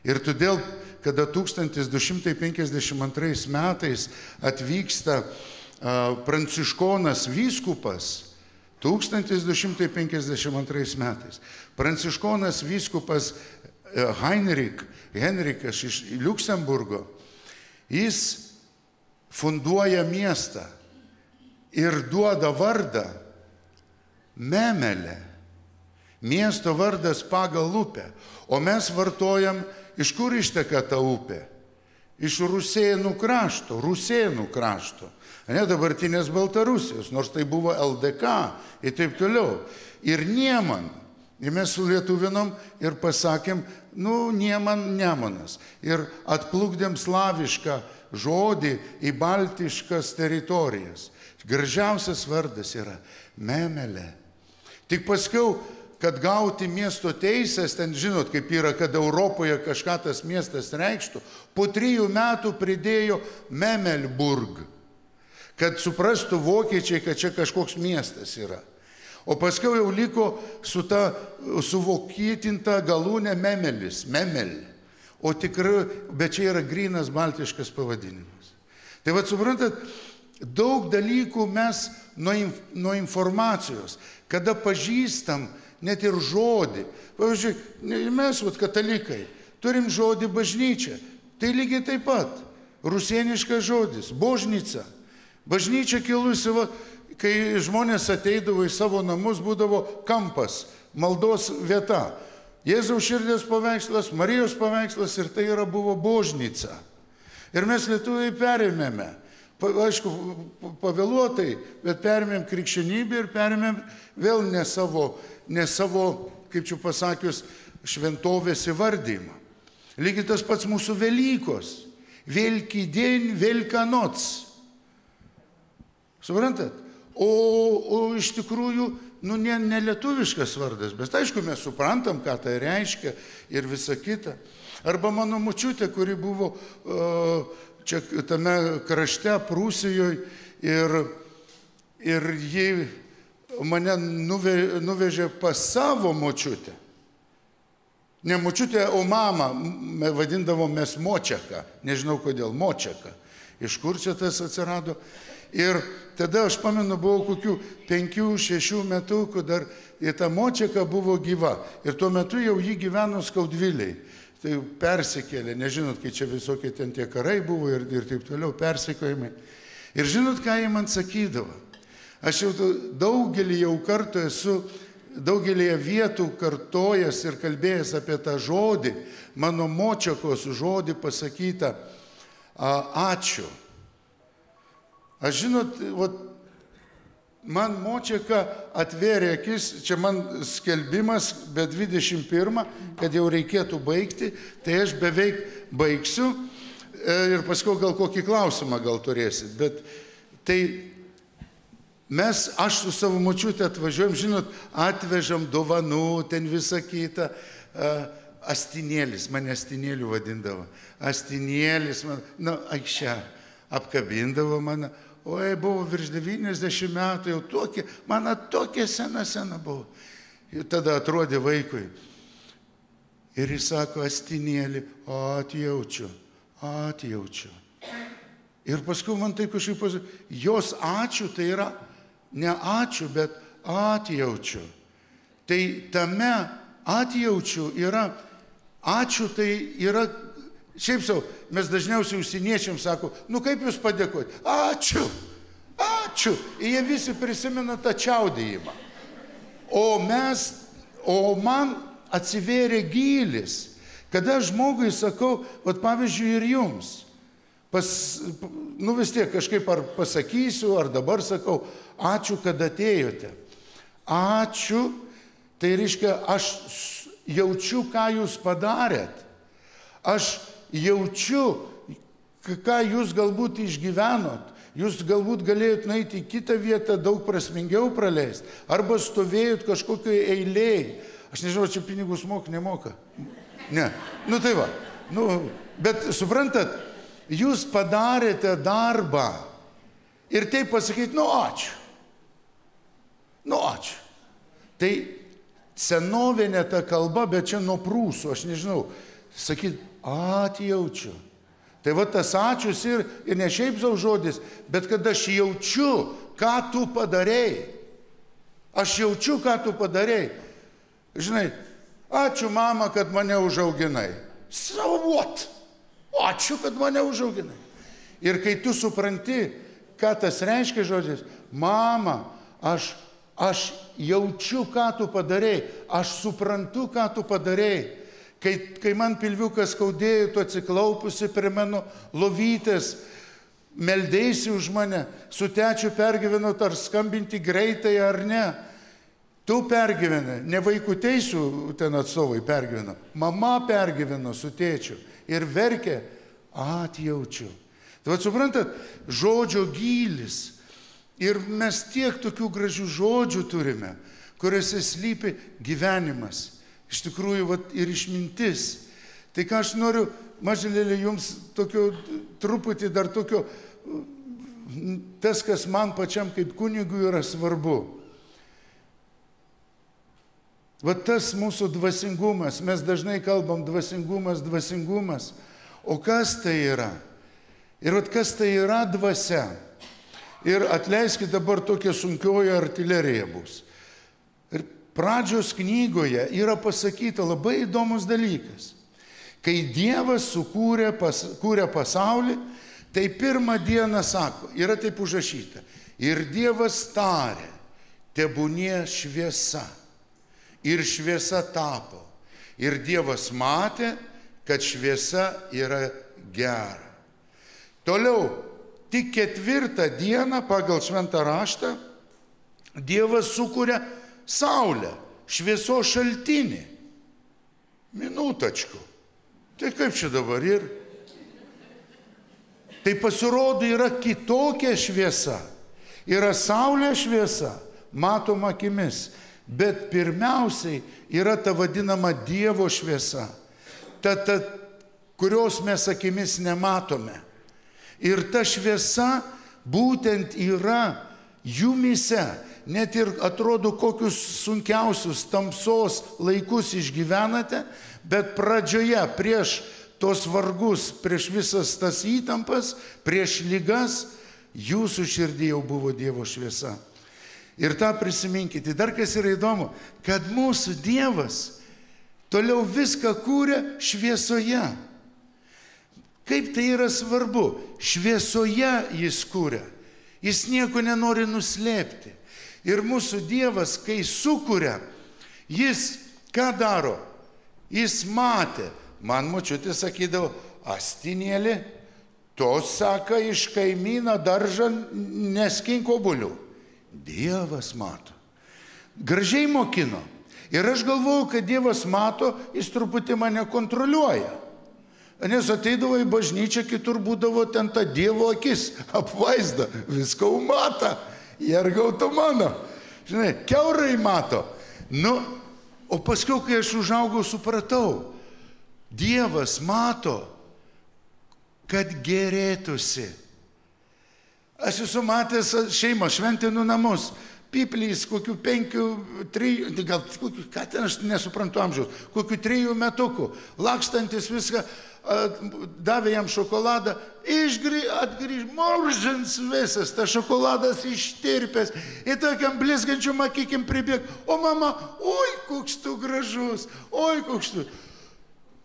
Ir todėl, kada 1252 metais atvyksta pranciškonas vyskupas, 1252 metais, pranciškonas vyskupas Henrikas iš Liuksemburgo, jis funduoja miestą ir duoda vardą Memelė. Miesto vardas pagal upę, o mes vartojam, iš kur išteka ta upė? Iš Rusėnų krašto, ne dabartinės Baltarusijos, nors tai buvo LDK ir taip toliau. Ir Nieman, ir mes sulietuvinom ir pasakėm, Nieman, Nemunas. Ir atplukdėm slavišką žodį į baltiškas teritorijas. Gražiausias vardas yra Memelė. Tik paskiau, kad gauti miesto teisės, ten žinot, kaip yra, kad Europoje kažką tas miestas reikštų, po 3 metų pridėjo Memelburg, kad suprastų vokiečiai, kad čia kažkoks miestas yra. O paskiau jau liko su ta suvokytinta galūnė memelis, memel. O tikrai, bet čia yra grynas baltiškas pavadinimas. Tai vad suprantat, daug dalykų mes nuo informacijos, kada pažįstam net ir žodį. Pavyzdžiui, mes, katalikai, turim žodį bažnyčia. Tai lygiai taip pat. Rusieniškas žodis, božnica. Bažnyčia kilusi, kai žmonės ateidavo į savo namus, būdavo kampas, maldos vieta. Jėzaus širdies paveikslas, Marijos paveikslas ir tai buvo božnica. Ir mes lietuviai perėmėme, aišku, pavėluotai, bet perėmėm krikščionybę ir perėmėm vėl ne savo, kaip čia pasakius, šventovės įvardymą. Lygiai tas pats mūsų Velykos. Veliki dien, Velika noc. Suprantat? O iš tikrųjų, ne lietuviškas vardas, bet aišku, mes suprantam, ką tai reiškia ir visa kita. Arba mano močiutė, kuri buvo čia tame krašte, Prūsijoje, ir ji mane nuvežė pas savo močiutę. Ne močiutė, o mamą vadindavom mes Močiaka. Nežinau kodėl, Močiaka. Iš kur čia tas atsirado? Ir tada aš pamenu, buvau kokių 5-6 metukų, dar ir ta Močiaka buvo gyva. Ir tuo metu jau jį gyveno Skaudviliai. Tai persikėlė, nežinot, kai čia visokie ten tie karai buvo ir taip toliau persekiojimai. Ir žinot, ką jie man sakydavo? Aš jau daugelį jau kartų esu daugelėje vietų kartojęs ir kalbėjęs apie tą žodį, mano Močiakos žodį pasakytą ačiū. Aš žinot, man Močiaka atvėrė akis, čia man skelbimas, bet 21, kad jau reikėtų baigti, tai aš beveik baigsiu ir paskui gal kokį klausimą gal turėsit, bet tai aš su savo močiute atvažiuojam, žinot, atvežam dovanų, ten visą kitą. Astinėlis, mane astinėlių vadindavo. Astinėlis, aikščia, apkabindavo mane. Oi, buvo virš 90 metų, jau tokia, mano tokia sena buvo. Ir tada atrodė vaikui. Ir jis sako, astinėlį, atjaučiu. Ir paskui man tai kažkaip pasakė, jos ačiū tai yra ne ačiū, bet atjaučiu. Tai tame atjaučiu yra, ačiū tai yra, šiaip sau, mes dažniausiai užsieniečiam sako, kaip jūs padėkoti? Ačiū. Ir jie visi prisimena tą čiaudėjimą. O man atsivėrė gylis, kada žmogui sakau, pavyzdžiui, ir jums. Vis tiek kažkaip ar pasakysiu, ar dabar sakau, ačiū, kad atėjote. Ačiū, tai reiškia, aš jaučiu, ką jūs padarėt. Aš jaučiu, ką jūs galbūt išgyvenot. Jūs galbūt galėjot nueiti į kitą vietą, daug prasmingiau praleisti. Arba stovėjot kažkokioj eilėj. Aš nežinau, čia pinigus nemoka. Ne. Tai va. Bet suprantat, jūs padarėte darbą ir taip pasakyti, ačiū. Ačiū. Tai senovinė ta kalba, bet čia nuo prūsų, aš nežinau, sakyti, atjaučiu. Tai va tas ačiūs ir ne šiaip savo žodis, bet kad aš jaučiu, ką tu padarėjai. Aš jaučiu, ką tu padarėjai. Žinai, ačiū mama, kad mane užauginai. So what? Ačiū, kad mane užauginai. Ir kai tu supranti, ką tas reiškia žodis, mama, aš jaučiu, ką tu padarėjai, aš suprantu, ką tu padarėjai. Kai man pilviukas skaudėjo, tu atsiklaupusi prie mano lovytės, meldėsi už mane, su tečiu pergyvenot, ar skambinti greitai ar ne. Tu pergyvenai, ne vaikų teisų ten atstovai pergyveno, mama pergyveno su tėčiu ir verkė, atjaučiu. Tai suprantat, žodžio gylis. Ir mes tiek tokių gražių žodžių turime, kuriuose slypi gyvenimas. Iš tikrųjų, ir išmintis. Tai ką aš noriu, mažylėlė, jums tokio, truputį dar tokio, tas, kas man pačiam kaip kunigui yra svarbu. Va tas mūsų dvasingumas, mes dažnai kalbam dvasingumas. O kas tai yra? Ir vat kas tai yra dvasia? Ir atleiskit, dabar tokia sunkioji artilerija bus. Ir pradžios knygoje yra pasakyta labai įdomus dalykas. Kai Dievas kūrė pasaulį, tai pirmą dieną sako, yra taip užrašyta. Ir Dievas tarė, tebūnie šviesa. Ir šviesa tapo. Ir Dievas matė, kad šviesa yra gera. Toliau, tik 4 dieną pagal šventą raštą Dievas sukuria saulę, šviesos šaltinį. Minutačku. Tai kaip čia dabar ir? Tai pasirodo yra kitokia šviesa. Yra saulė šviesa, matoma akimis. Bet pirmiausiai yra ta vadinama Dievo šviesa, kurios mes akimis nematome. Ir ta šviesa būtent yra jumyse. Net ir atrodo, kokius sunkiausius tamsos laikus išgyvenate, bet pradžioje prieš tos vargus, prieš visas tas įtampas, prieš ligas, jūsų širdį jau buvo Dievo šviesa. Ir tą prisiminkite. Dar kas yra įdomu, kad mūsų Dievas toliau viską kūrė šviesoje. Kaip tai yra svarbu? Šviesoje jis kūrė. Jis nieko nenori nuslėpti. Ir mūsų Dievas, kai sukūrė, jis ką daro? Jis matė. Man močiutė sakydavo, astinėlį, tos saka iš kaimyną daržą neskink obuolių. Dievas mato. Gražiai mokino. Ir aš galvoju, kad Dievas mato, jis truputį mane kontroliuoja. Nes ateidavo į bažnyčią, kitur būdavo ten ta Dievo akis, apvaizda, viską mata. Jergauto mano. Žinai, kiaurai mato. Nu, o paskui, kai aš užaugau, supratau, Dievas mato, kad gerėtųsi. Aš esu matęs šeimą, šventinų namus, piplys, kokių 5, 3, gal kokių, ką ten aš nesuprantu amžiaus, kokių 3 metukų, lakstantis viską, davė jam šokoladą, atgrįž, moržins visas, tas šokoladas ištirpęs, į tokiam blizgančių makykim pribėg, o mama, oi, koks tu gražus, oi, koks tu.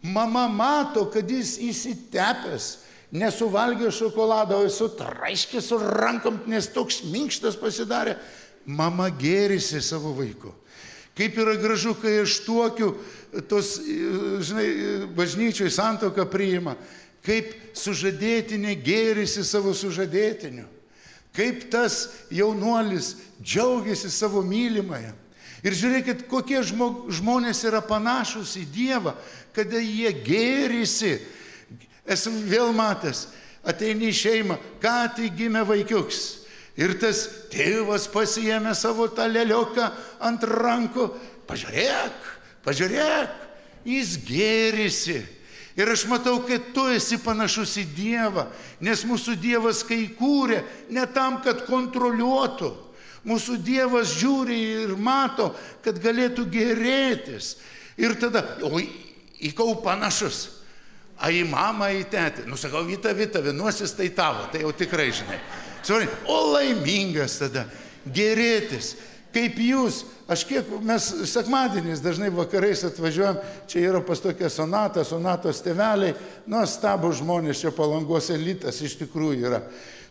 Mama mato, kad jis įsitepęs, nesuvalgė šokoladą, o jis sutraiškė su rankom, nes toks minkštas pasidarė. Mama gėrisi savo vaiku. Kaip yra gražu, kai aš tuokiu, tos, žinai, bažnyčioj santuoką priima, kaip sužadėtinė gėrisi savo sužadėtiniu, kaip tas jaunuolis džiaugiasi savo mylimąją. Ir žiūrėkit, kokie žmonės yra panašus į Dievą, kada jie gėrisi. Esu vėl matęs, ateini į šeimą, ką tai gimė vaikiuks. Ir tas tėvas pasiėmė savo tą lelioką ant rankų. Pažiūrėk, jis gėrisi. Ir aš matau, kad tu esi panašus į Dievą, nes mūsų Dievas, kai kūrė, ne tam, kad kontroliuotų. Mūsų Dievas žiūri ir mato, kad galėtų gerėtis. Ir tada, o į ką panašus? A į mamą, į tetį. Nu, sakau, Vita, vienuosis tai tavo, tai jau tikrai žinai. O laimingas tada, gerėtis. Kaip jūs, mes sekmadieniais dažnai vakarais atvažiuojam, čia yra pas tokia Sonatos tėveliai, nuostabų žmonės, čia Palangos elitas iš tikrųjų yra.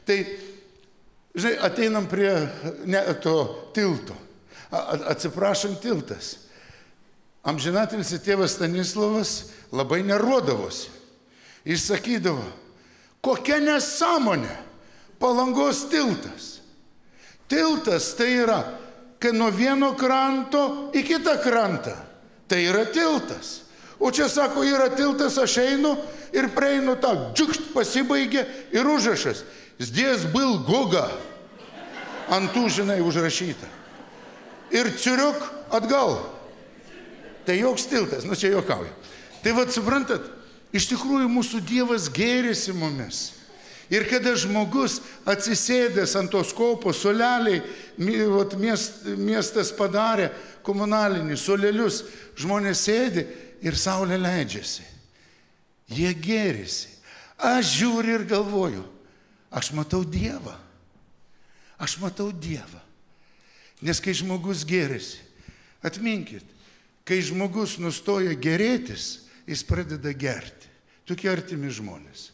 Tai, žinai, ateinam prie to tilto. Atsiprašant, tiltas. Amžinatilsi tėvas Stanislavas labai nervuodavosi. Jis sakydavo, kokia nesąmonė, Palangos tiltas. Tiltas tai yra, kai nuo vieno kranto į kitą krantą. Tai yra tiltas. O čia sako, yra tiltas, aš einu ir prieinu tą, džiukšt pasibaigė ir užrašas. Zdės byl Goga. Antų, žinai, užrašyta. Ir Ciuriuk atgal. Tai joks tiltas, nu čia juokauju. Tai vad, suprantat, iš tikrųjų mūsų Dievas gėrisi mumis. Ir kada žmogus atsisėdęs ant tos kopos, soleliai, miestas padarė, komunalinį, solelius, žmonės sėdi ir saulė leidžiasi. Jie gėrisi. Aš žiūriu ir galvoju, aš matau Dievą. Aš matau Dievą. Nes kai žmogus gėrisi, atminkit, kai žmogus nustoja gėrėtis, jis pradeda gerti. Tokie artimi žmonės.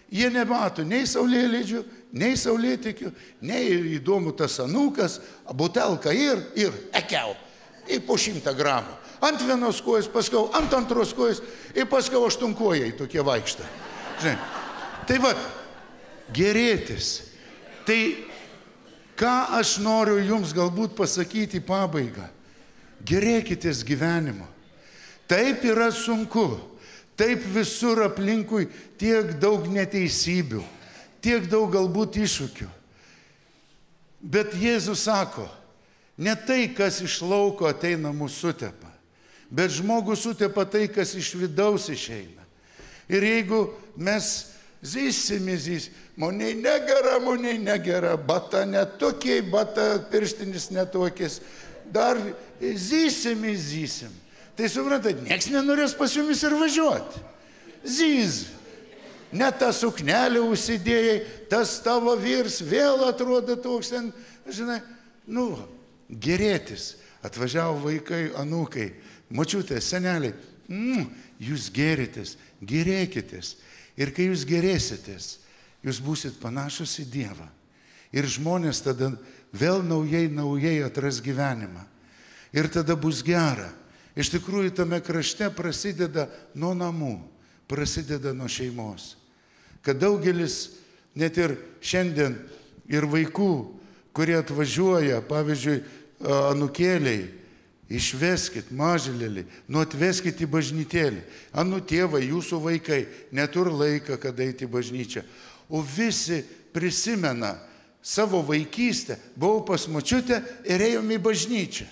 Jie nemato nei saulėlydžių, nei saulėtekių, nei įdomu tas anūkas, butelka ir ekiau. Ir po 100 gramų. Ant vienos kojas, paskau ant antros kojas ir paskau 8 kojai tokie vaikšta. Žinai. Tai va, gerėtis. Tai ką aš noriu jums galbūt pasakyti į pabaigą? Gerėkitės gyvenimo. Taip yra sunku. Taip visur aplinkui tiek daug neteisybių, tiek daug galbūt iššūkių. Bet Jėzus sako, ne tai, kas iš lauko ateina mūsų sutepa, bet žmogus sutepa tai, kas iš vidaus išeina. Ir jeigu mes zysim, moniai negera, bata netokiai, bata pirštinis netokis, dar zysim. Tai suprantat, nieks nenorės pas jumis ir važiuoti. Zyz. Net tą suknelę užsidėjai, tas tavo vyrs vėl atrodo toks ten, žinai, gerėtis. Atvažiavo vaikai, anūkai, močiutės, seneliai. Jūs gerėtės, gerėkitės. Ir kai jūs gerėsitės, jūs būsit panašus į Dievą. Ir žmonės tada vėl naujai atras gyvenimą. Ir tada bus gera. Iš tikrųjų, tame krašte prasideda nuo namų, prasideda nuo šeimos. Kad daugelis, net ir šiandien, ir vaikų, kurie atvažiuoja, pavyzdžiui, anūkėliai, išveskit mažylėlį, atveskit į bažnytėlį. Anų tėvai, jūsų vaikai, neturi laiką, kada eiti į bažnyčią. O visi prisimena savo vaikystę, buvau pas močiutę ir ėjom į bažnyčią.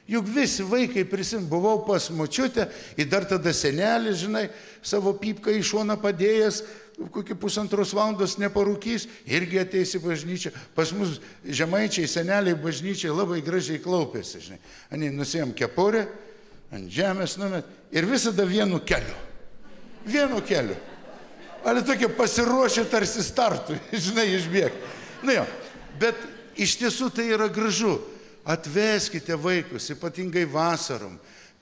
Juk visi vaikai buvau pas močiutę, ir dar tada senelis, žinai, savo pypką į šoną padėjęs, kokį 1,5 valandos neparūkys, irgi ateis į bažnyčią. Pas mus žemaičiai, seneliai bažnyčiai labai gražiai klaupėsi, žinai. Ani nusėjom kepurę, ant žemės numet ir visada vienu keliu. Vienu keliu. Ali tokie pasiruošę tarsi startui, žinai, išbėgti. Bet iš tiesų tai yra gražu. Atveskite vaikus, ypatingai vasarom,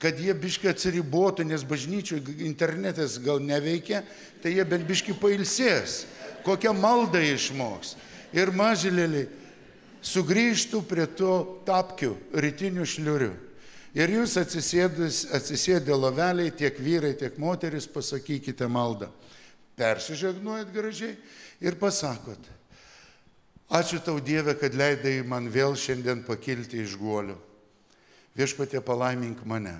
kad jie biškai atsiribotų, nes bažnyčių internetas gal neveikia, tai jie bent biškai pailsės, kokią maldą išmoks. Ir mažylėliai sugrįžtų prie to tapkių rytinių šliurių. Ir jūs atsisėdę loveliai, tiek vyrai, tiek moteris, pasakykite maldą. Persižegnuojat gražiai ir pasakot. Ačiū tau, Dieve, kad leidai man vėl šiandien pakilti iš guolio. Viešpatie, palaimink mane.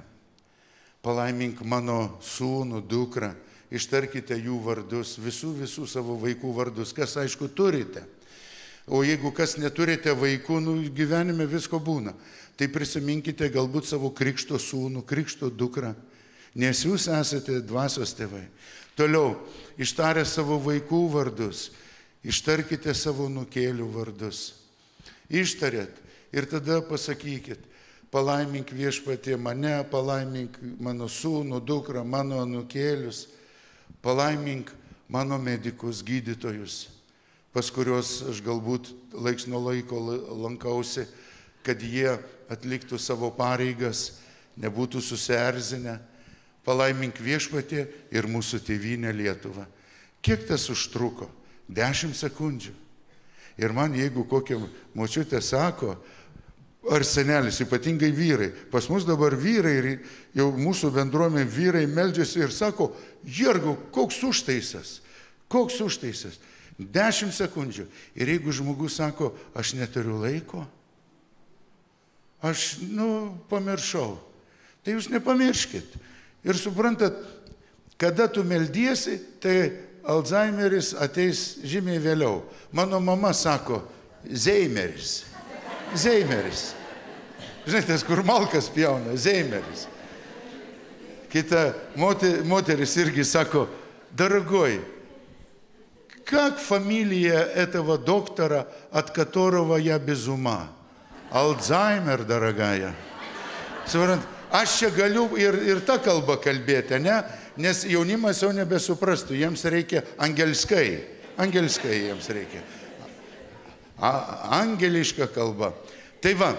Palaimink mano sūnų, dukrą. Ištarkite jų vardus, visų savo vaikų vardus, kas aišku turite. O jeigu kas neturite vaikų, gyvenime visko būna. Tai prisiminkite galbūt savo krikšto sūnų, krikšto dukrą, nes jūs esate dvasios tėvai. Toliau, ištarę savo vaikų vardus, ištarkite savo nukėlių vardus. Ištarėt ir tada pasakykit, palaimink Viešpatie mane, palaimink mano sūnų, dukrą, mano nukėlius, palaimink mano medikus, gydytojus, pas kuriuos aš galbūt laiks nuo laiko lankausi, kad jie atliktų savo pareigas, nebūtų susierzinę. Palaimink Viešpatie ir mūsų tėvynę Lietuvą. Kiek tas užtruko? 10 sekundžių. Ir man, jeigu kokia močiutė sako, ar senelis, ypatingai vyrai, pas mus dabar vyrai ir jau mūsų bendruomenė vyrai meldžiasi ir sako, Jurgau, koks užtaisas, 10 sekundžių. Ir jeigu žmogus sako, aš neturiu laiko, aš, pamiršau, tai jūs nepamirškit. Ir suprantat, kada tu meldiesi, tai Alzheimeris ateis žymiai vėliau. Mano mama sako, Zeimeris. Žinai, tas, kur malkas pjauna, Zeimeris. Kita moteris irgi sako, дорогой, как фамилия этого доктора, от которого я без ума? Альцгеймер, дорогая. Suprant, aš čia galiu ir tą kalbą kalbėti, ne? Nes jaunimas jau nebesuprastų, jiems reikia angelskai. Angelskai jiems reikia. Angeliška kalba. Tai va,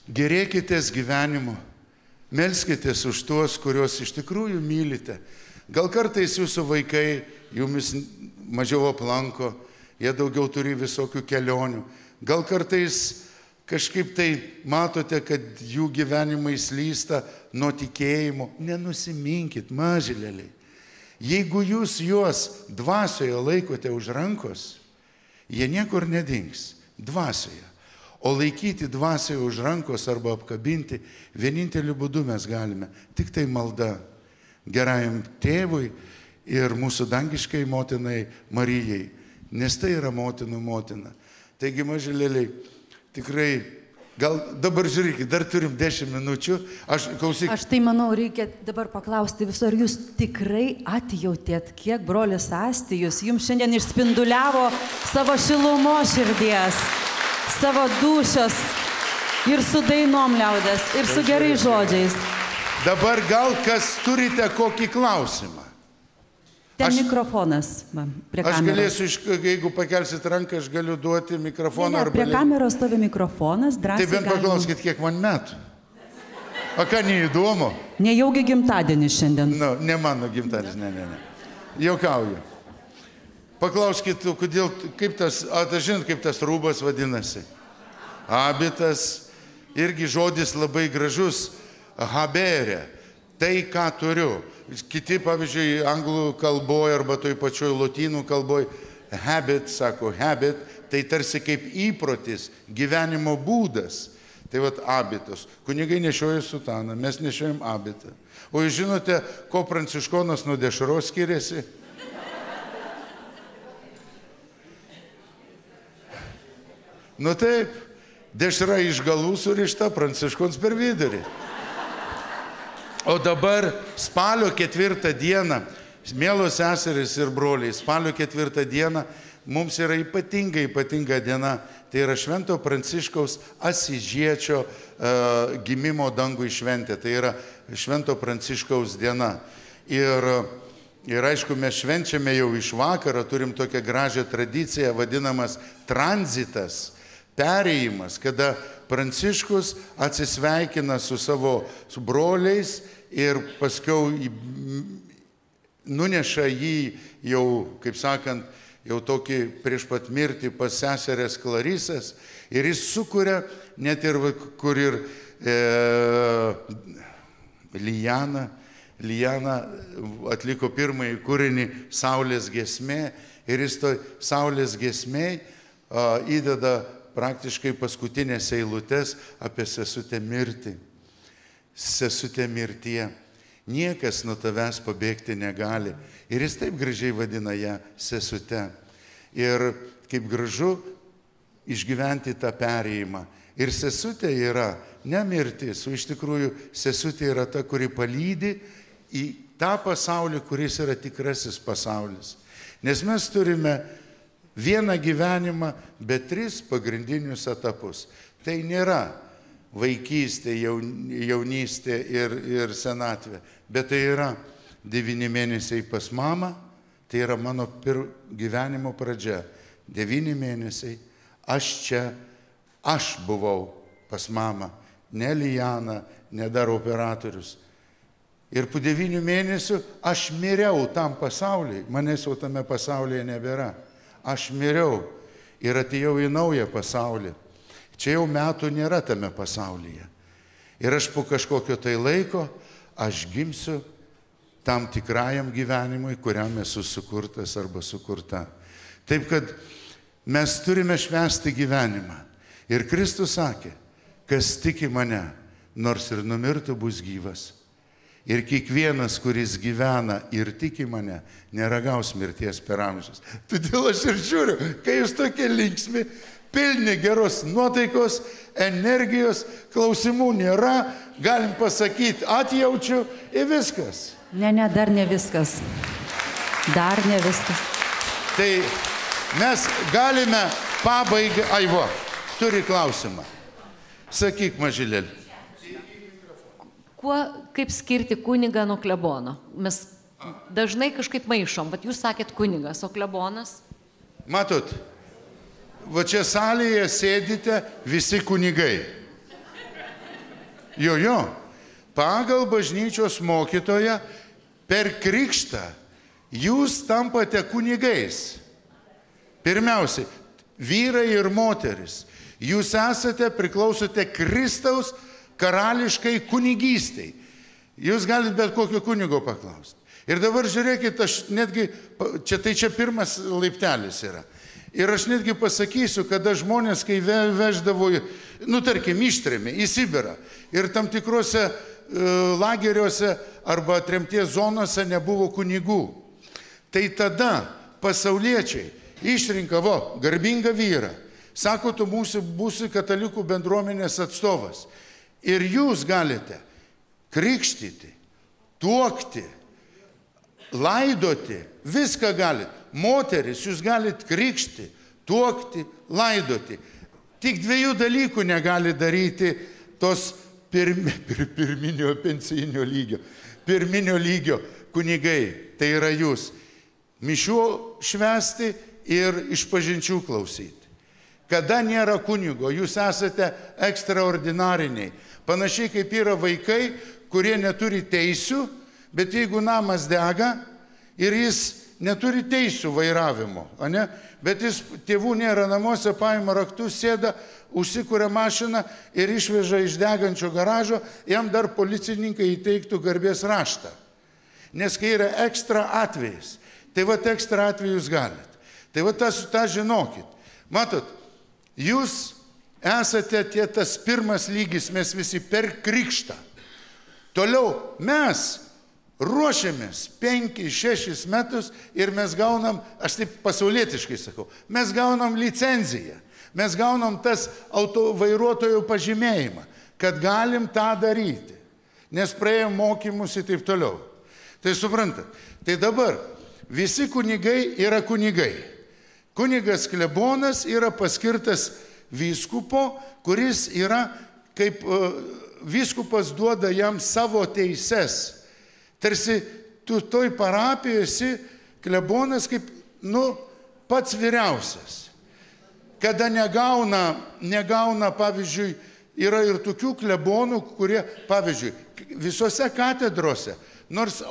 gerėkitės gyvenimu, melskitės už tuos, kuriuos iš tikrųjų mylite. Gal kartais jūsų vaikai jumis mažiau aplanko, jie daugiau turi visokių kelionių. Gal kartais kažkaip tai matote, kad jų gyvenimai slysta nuo tikėjimo. Nenusiminkit, mažylėliai. Jeigu jūs juos dvasioje laikote už rankos, jie niekur nedings. Dvasioje. O laikyti dvasioje už rankos arba apkabinti vieninteliu būdu mes galime. Tik tai malda gerajam tėvui ir mūsų dangiškai motinai Marijai. Nes tai yra motinų motina. Taigi, mažylėliai, tikrai, gal dabar žiūrėkit, dar turim 10 minučių. Aš tai manau, reikia dabar paklausti visų, ar jūs tikrai atjautėt, kiek brolis Astijus jums šiandien išspinduliavo savo šilumo širdies, savo dūšios ir su dainom liaudės, ir su gerais žodžiais. Dabar gal kas turite kokį klausimą? Ten mikrofonas prie kameros. Aš galėsiu, jeigu pakelsit ranką, aš galiu duoti mikrofoną. Ne, prie kameros stovi mikrofonas, drąsiai. Tai bent paklauskit, kiek man metų. O ką, neįdomu? Nejaugi gimtadienis šiandien. Ne mano gimtadienis, ne. Juokauju. Paklauskit, kodėl, kaip tas, žinot, kaip tas rūbas vadinasi? Habitas, irgi žodis labai gražus, haberė, tai ką turiu. Kiti, pavyzdžiui, anglų kalboje arba toj pačioj lotynų kalboje, habit, sako, habit, tai tarsi kaip įprotis, gyvenimo būdas. Tai vat abitas. Kunigai nešioja sutaną, mes nešiojam abitą. O jūs žinote, ko pranciškonas nuo dešros skiriasi? Nu taip, dešra iš galų surišta, pranciškons per vidurį. O dabar spalio 4 dieną, mielos seserys ir broliai, spalio 4 dieną mums yra ypatinga diena. Tai yra Švento Pranciškaus Asižiečio gimimo dangui šventė. Tai yra Švento Pranciškaus diena. Ir aišku, mes švenčiame jau iš vakaro, turim tokią gražią tradiciją, vadinamas tranzitas, perėjimas, kada Pranciškus atsisveikina su broliais ir paskiau nuneša jį jau, kaip sakant, jau tokį prieš pat mirtį pas seserės Klarisas ir jis sukuria, net ir kur ir Lijana atliko pirmąjį kūrinį Saulės giesmė ir jis to Saulės giesmėj įdeda praktiškai paskutinės eilutės apie sesutę mirtį. Sesutė mirtie. Niekas nuo tavęs pabėgti negali. Ir jis taip gražiai vadina ją sesute. Ir kaip gražu išgyventi tą perėjimą. Ir sesutė yra ne mirtis, o iš tikrųjų sesutė yra ta, kuri palydi į tą pasaulį, kuris yra tikrasis pasaulis. Nes mes turime vieną gyvenimą, bet 3 pagrindinius etapus. Tai nėra vaikystė, jaunystė ir senatvė, bet tai yra 9 mėnesiai pas mamą, tai yra mano gyvenimo pradžia. 9 mėnesiai, aš buvau pas mamą, ne Lijana, ne dar operatorius. Ir po 9 mėnesių aš miriau tam pasauliui, manęs jau tame pasaulyje nebėra. Aš miriau ir atėjau į naują pasaulį. Čia jau metų nėra tame pasaulyje. Ir aš po kažkokio tai laiko, aš gimsiu tam tikrajam gyvenimui, kuriam esu sukurtas arba sukurta. Taip, kad mes turime švęsti gyvenimą. Ir Kristus sakė, kas tiki mane, nors ir numirtų, bus gyvas. Ir kiekvienas, kuris gyvena ir tiki mane, neragaus mirties per amžius. Todėl aš ir žiūriu, kai jūs tokie linksmi, pilni geros nuotaikos, energijos, klausimų nėra, galim pasakyti, atjaučiu ir viskas. Ne, dar ne viskas. Dar ne viskas. Tai mes galime pabaigą, Aivo, turi klausimą. Sakyk, mažylėlį. kaip skirti kunigą nuo klebono? Mes dažnai kažkaip maišom, bet jūs sakėt kunigas, o klebonas? Matot, va čia salėje sėdite visi kunigai. Jo, pagal bažnyčios mokytoją per krikštą jūs tampate kunigais. Pirmiausiai, vyrai ir moteris, jūs priklausote Kristaus karališkai kunigystei. Jūs galite bet kokio kunigo paklausti. Ir dabar žiūrėkit, aš netgi, čia pirmas laiptelis yra. Ir aš netgi pasakysiu, kada žmonės, kai veždavo, tarkim, ištrėmė į Sibirą ir tam tikrose lageriuose arba tremties zonose nebuvo kunigų. Tai tada pasauliečiai išrinka, garbingą vyrą. Sako, tu būsi katalikų bendruomenės atstovas. Ir jūs galite krikštyti, tuokti, laidoti, viską galite. Moteris, jūs galite krikšti, tuokti, laidoti. Tik 2 dalykų negali daryti tos pirminio pensijinio lygio. Pirminio lygio kunigai, tai yra jūs. Mišių švęsti ir išpažinčių klausyti. Kada nėra kunigo, jūs esate ekstraordinariniai. Panašiai kaip yra vaikai, kurie neturi teisių, bet jeigu namas dega ir jis neturi teisių vairavimo, bet jis tėvų nėra namuose, paima raktus, sėda, užsikuria mašiną ir išveža iš degančio garažo, jam dar policininkai įteiktų garbės raštą. Nes kai yra ekstra atvejis, tai ekstra atvejus galit. Tai tą žinokit. Matot, jūs esate tas pirmas lygis, mes visi per krikštą. Toliau mes ruošiamės 5-6 metus ir mes gaunam, aš taip pasaulietiškai sakau, mes gaunam licenciją, mes gaunam tas vairuotojo pažymėjimą, kad galim tą daryti, nes praėjom mokymus ir taip toliau. Tai suprantat, tai dabar visi kunigai yra kunigai. Kunigas klebonas yra paskirtas vyskupo, kuris yra kaip vyskupas duoda jam savo teises. Tarsi tu toj parapijoje esi klebonas kaip, pats vyriausias. Kada negauna, pavyzdžiui, yra ir tokių klebonų, kurie, pavyzdžiui, visose katedrose, nors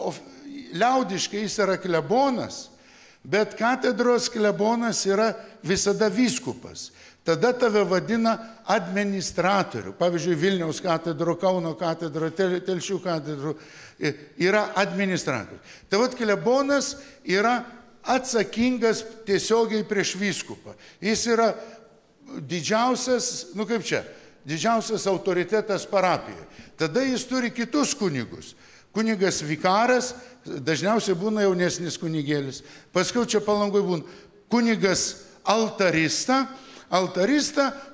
liaudiškai jis yra klebonas, bet katedros klebonas yra visada vyskupas. Tada tave vadina administratorių. Pavyzdžiui, Vilniaus katedro, Kauno katedro, Telšių katedro yra administratorius. Tai klebonas yra atsakingas tiesiogiai prieš vyskupą. Jis yra didžiausias, didžiausias autoritetas parapijoje. Tada jis turi kitus kunigus. Kunigas vikaras, dažniausiai būna jaunesnis kunigėlis. Paskiau čia Palangoje būna kunigas altarista,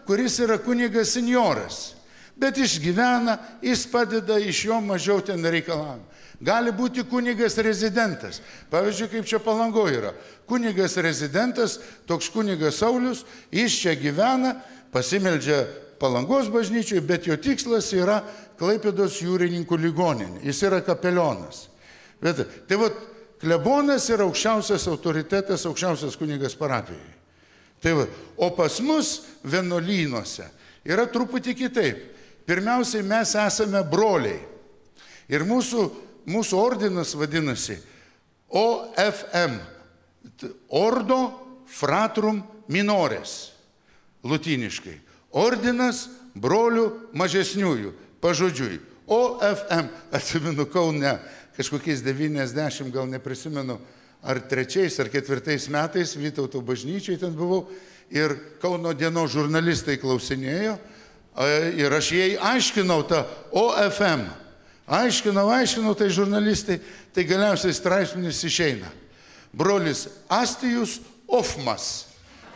kuris yra kunigas senjoras. Bet išgyvena, jis padeda, iš jo mažiau ten reikalavimų. Gali būti kunigas rezidentas. Pavyzdžiui, kaip čia Palangoje yra. Kunigas rezidentas, toks kunigas Saulius, jis čia gyvena, pasimeldžia Palangos bažnyčiai, bet jo tikslas yra Klaipėdos jūrininkų ligoninė. Jis yra kapelionas. Tai klebonas yra aukščiausias autoritetas, aukščiausias kunigas parapijoje. O pas mus vienuolynuose yra truputį kitaip. Pirmiausiai mes esame broliai. Ir mūsų ordinas vadinasi OFM. Ordo Fratrum Minores. Lotyniškai. Ordinas brolių mažesniųjų. Pažodžiui. OFM. Atsimenu Kaune kažkokiais 90, gal neprisimenu, ar 3 ar 4 metais Vytauto bažnyčiai ten buvau ir Kauno dienos žurnalistai klausinėjo ir aš jai aiškinau tą OFM. Aiškinau tai žurnalistai, tai galiausiai straipsnis išeina. Brolis Astijus Ofmas.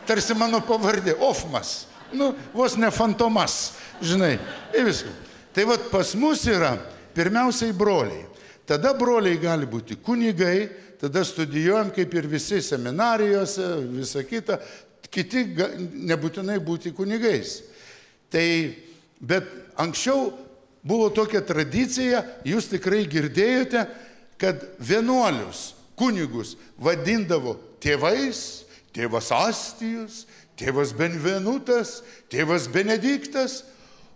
Tarsi mano pavardė Ofmas. Vos ne fantomas, žinai. Ir viskas. Tai pas mus yra pirmiausiai broliai. Tada broliai gali būti kunigai, tada studijuojam kaip ir visi seminarijose, visa kita, kiti nebūtinai būti kunigais. Bet anksčiau buvo tokia tradicija, jūs tikrai girdėjote, kad vienuolius, kunigus vadindavo tėvais, tėvas Astijus, tėvas Benvenutas, tėvas Benediktas,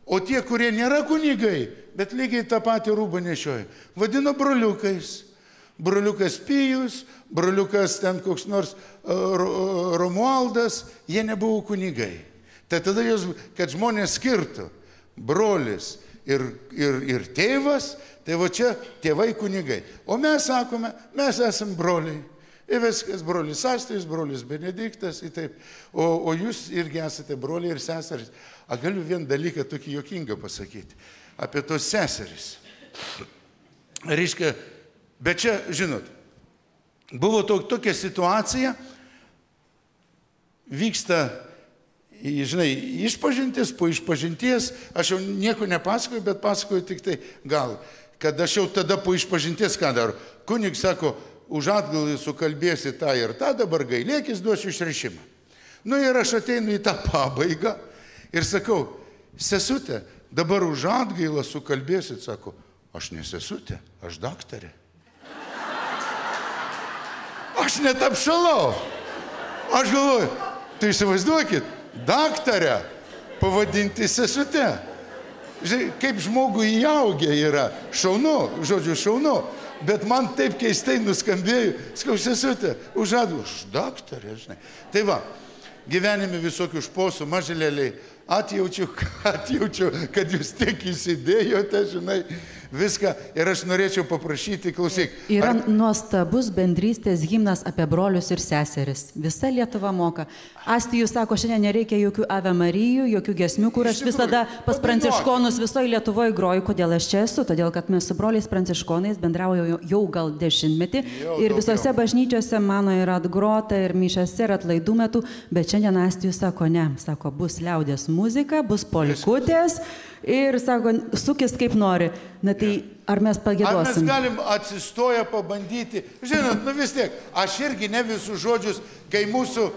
o tie, kurie nėra kunigai, bet lygiai tą patį rūbą nešioja, vadino broliukais. Broliukas Pijus, broliukas ten koks nors Romualdas, jie nebuvo kunigai. Tai tada jūs, kad žmonės skirtų brolis ir tėvas, tai va čia tėvai kunigai. O mes sakome, mes esam broliai. Ir viskas, brolis Astijus, brolis Benediktas, ir taip. O jūs irgi esate broliai ir seserys. A galiu vieną dalyką tokį juokingą pasakyti apie tos seserys. Reiškia, bet čia, žinot, buvo tokia situacija, vyksta, žinai, išpažintis, po išpažinties, aš jau nieko nepasakoju, bet pasakoju tik tai gal, kad aš jau tada po išpažinties ką daru. Kunig sako, už atgalį sukalbėsi tą ir tą, dabar gailėkis, duosiu išrišimą. Nu ir aš ateinu į tą pabaigą ir sakau, sesutė, dabar už atgailą sukalbėsit, sako, aš ne sesutė, aš daktarė. Aš net apšalau. Aš galvoju, tai įsivaizduokit, daktarę pavadinti sesutė. Žinai, kaip žmogui įaugę yra, šaunu, žodžiu, šaunu. Bet man taip keistai nuskambėjo, sakau, sesutė, už atgalą, aš daktarė, žinai. Tai va, gyvenime visokių šposų, mažylėliai, atjaučiu, kad jūs tiek įsidėjote, žinai, viską. Ir aš norėčiau paprašyti, klausyk. Yra nuostabus bendrystės himnas apie brolius ir seseris. Visa Lietuva moka. Astijus sako, šiandien nereikia jokių Ave Marijų, jokių giesmių, kur aš visada pas pranciškonus visoje Lietuvoje groju. Kodėl aš čia esu? Todėl, kad mes su broliais pranciškonais bendrauju jau gal 10 metį. Ir visose bažnyčiose mano yra atgrota ir mišiose ir atlaidų metų. Bet šiandien Astijus sako, ne. Sako, bus liaudės muzika, bus polkutės. Ir sako, sukis kaip nori. Na tai ar mes pagėduosim? Ar mes galim atsistoję pabandyti? Žinot, nu vis tiek, aš irgi ne visus žodžius, kai mūsų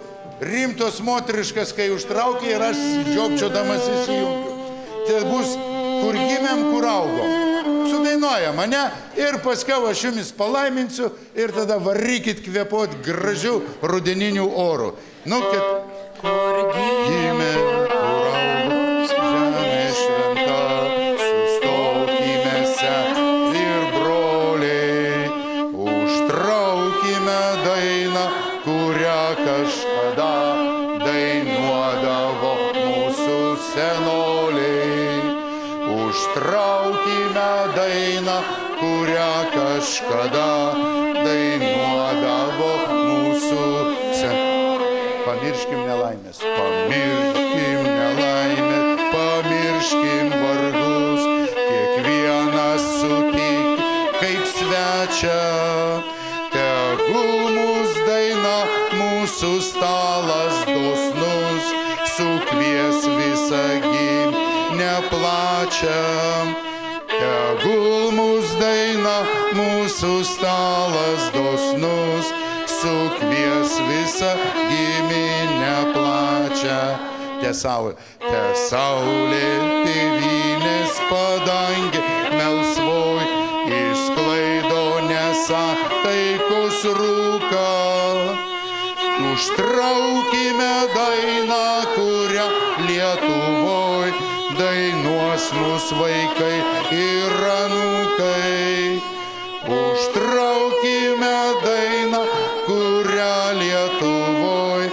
rimtos moteriškas, kai užtraukia ir aš žiopčiodamas įsijungiu. Tai bus, kur gimėm, kur augom. Sudainuojam, ane? Ir paskiau aš jumis palaiminsiu ir tada varykit kvėpuot gražių rudeninių orų. Nu, kad kur gimėm, kur augom. Kažkada dainuodavo mūsų senoliai. Užtraukime dainą, kurią kažkada dainuodavo mūsų senoliai. Pamirškim nelaimės, pamirškim nelaimės, pamirškim vargus, kiekvienas sutik kaip svečia. Tegul mūs daina, mūsų stalas dosnus, sukvies visą giminę plačią. Tegul mūs daina, mūsų stalas dosnus, sukvies visą giminę plačią. Te saulė tėvynės padangė melsvoj, išsklaido nesataikos rūką. Užtraukime dainą, kurią Lietuvoj dainuos mūsų vaikai ir anūkai. Užtraukime dainą, kurią Lietuvoj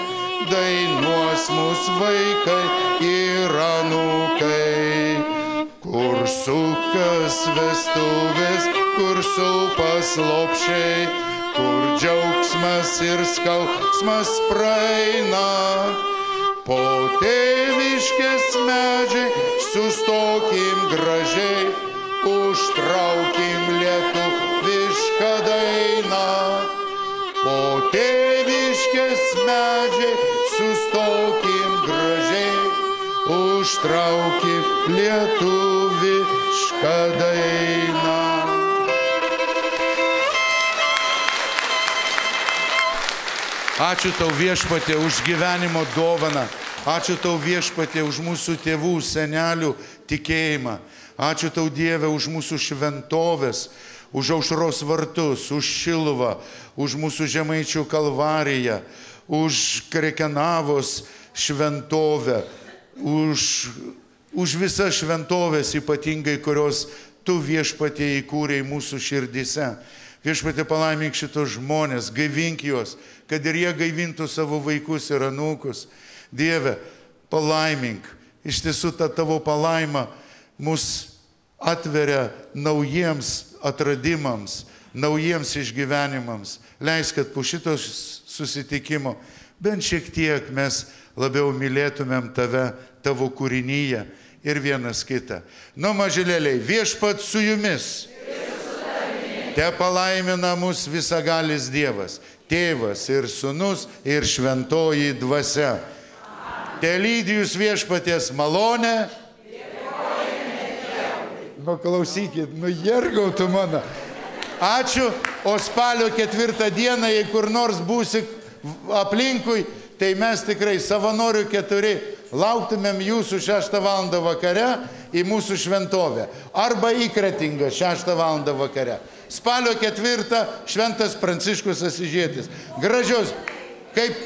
dainuos mūsų vaikai ir anūkai. Kur sukas vestuvės, kur supas lopšiai, kur džiaugsmas ir skausmas praeina. Po tėviškės medžiai sustokim gražiai, užtraukim lietuvišką dainą. Po tėviškės medžiai sustokim gražiai, užtraukim lietuvišką dainą. Ačiū tau viešpatie už gyvenimo dovaną. Ačiū tau viešpatie už mūsų tėvų, senelių tikėjimą. Ačiū tau, Dieve, už mūsų šventovės, už Aušros vartus, už Šiluvą, už mūsų Žemaičių kalvariją, už Krekenavos šventovę, už visas šventovės ypatingai, kurios tu, Viešpatie, įkūrei mūsų širdise. Viešpatie, palaimink šitos žmonės, gaivink juos, kad ir jie gaivintų savo vaikus ir anūkus. Dieve, palaimink, iš tiesų ta tavo palaima mus atveria naujiems atradimams, naujiems išgyvenimams. Leisk, kad po šito susitikimo bent šiek tiek mes labiau mylėtumėm tave, tavo kūrinyje ir vienas kitą. Nu, mažylėliai, Viešpats su jumis. Te palaimina mus visagalis Dievas, Tėvas ir Sūnus ir Šventoji Dvasia. Te lydi jūs Viešpaties malonę. Nu, klausykit, nu, jergautų mano. Ačiū, o spalio 4 dieną, jei kur nors būsi aplinkui, tai mes tikrai savanorių 4 lauktumėm jūsų 6 val. Vakare į mūsų šventovę. Arba į Kretingą 6 val. Vakare. Spalio 4 Šventas Pranciškus Asyžietis. Gražios, kaip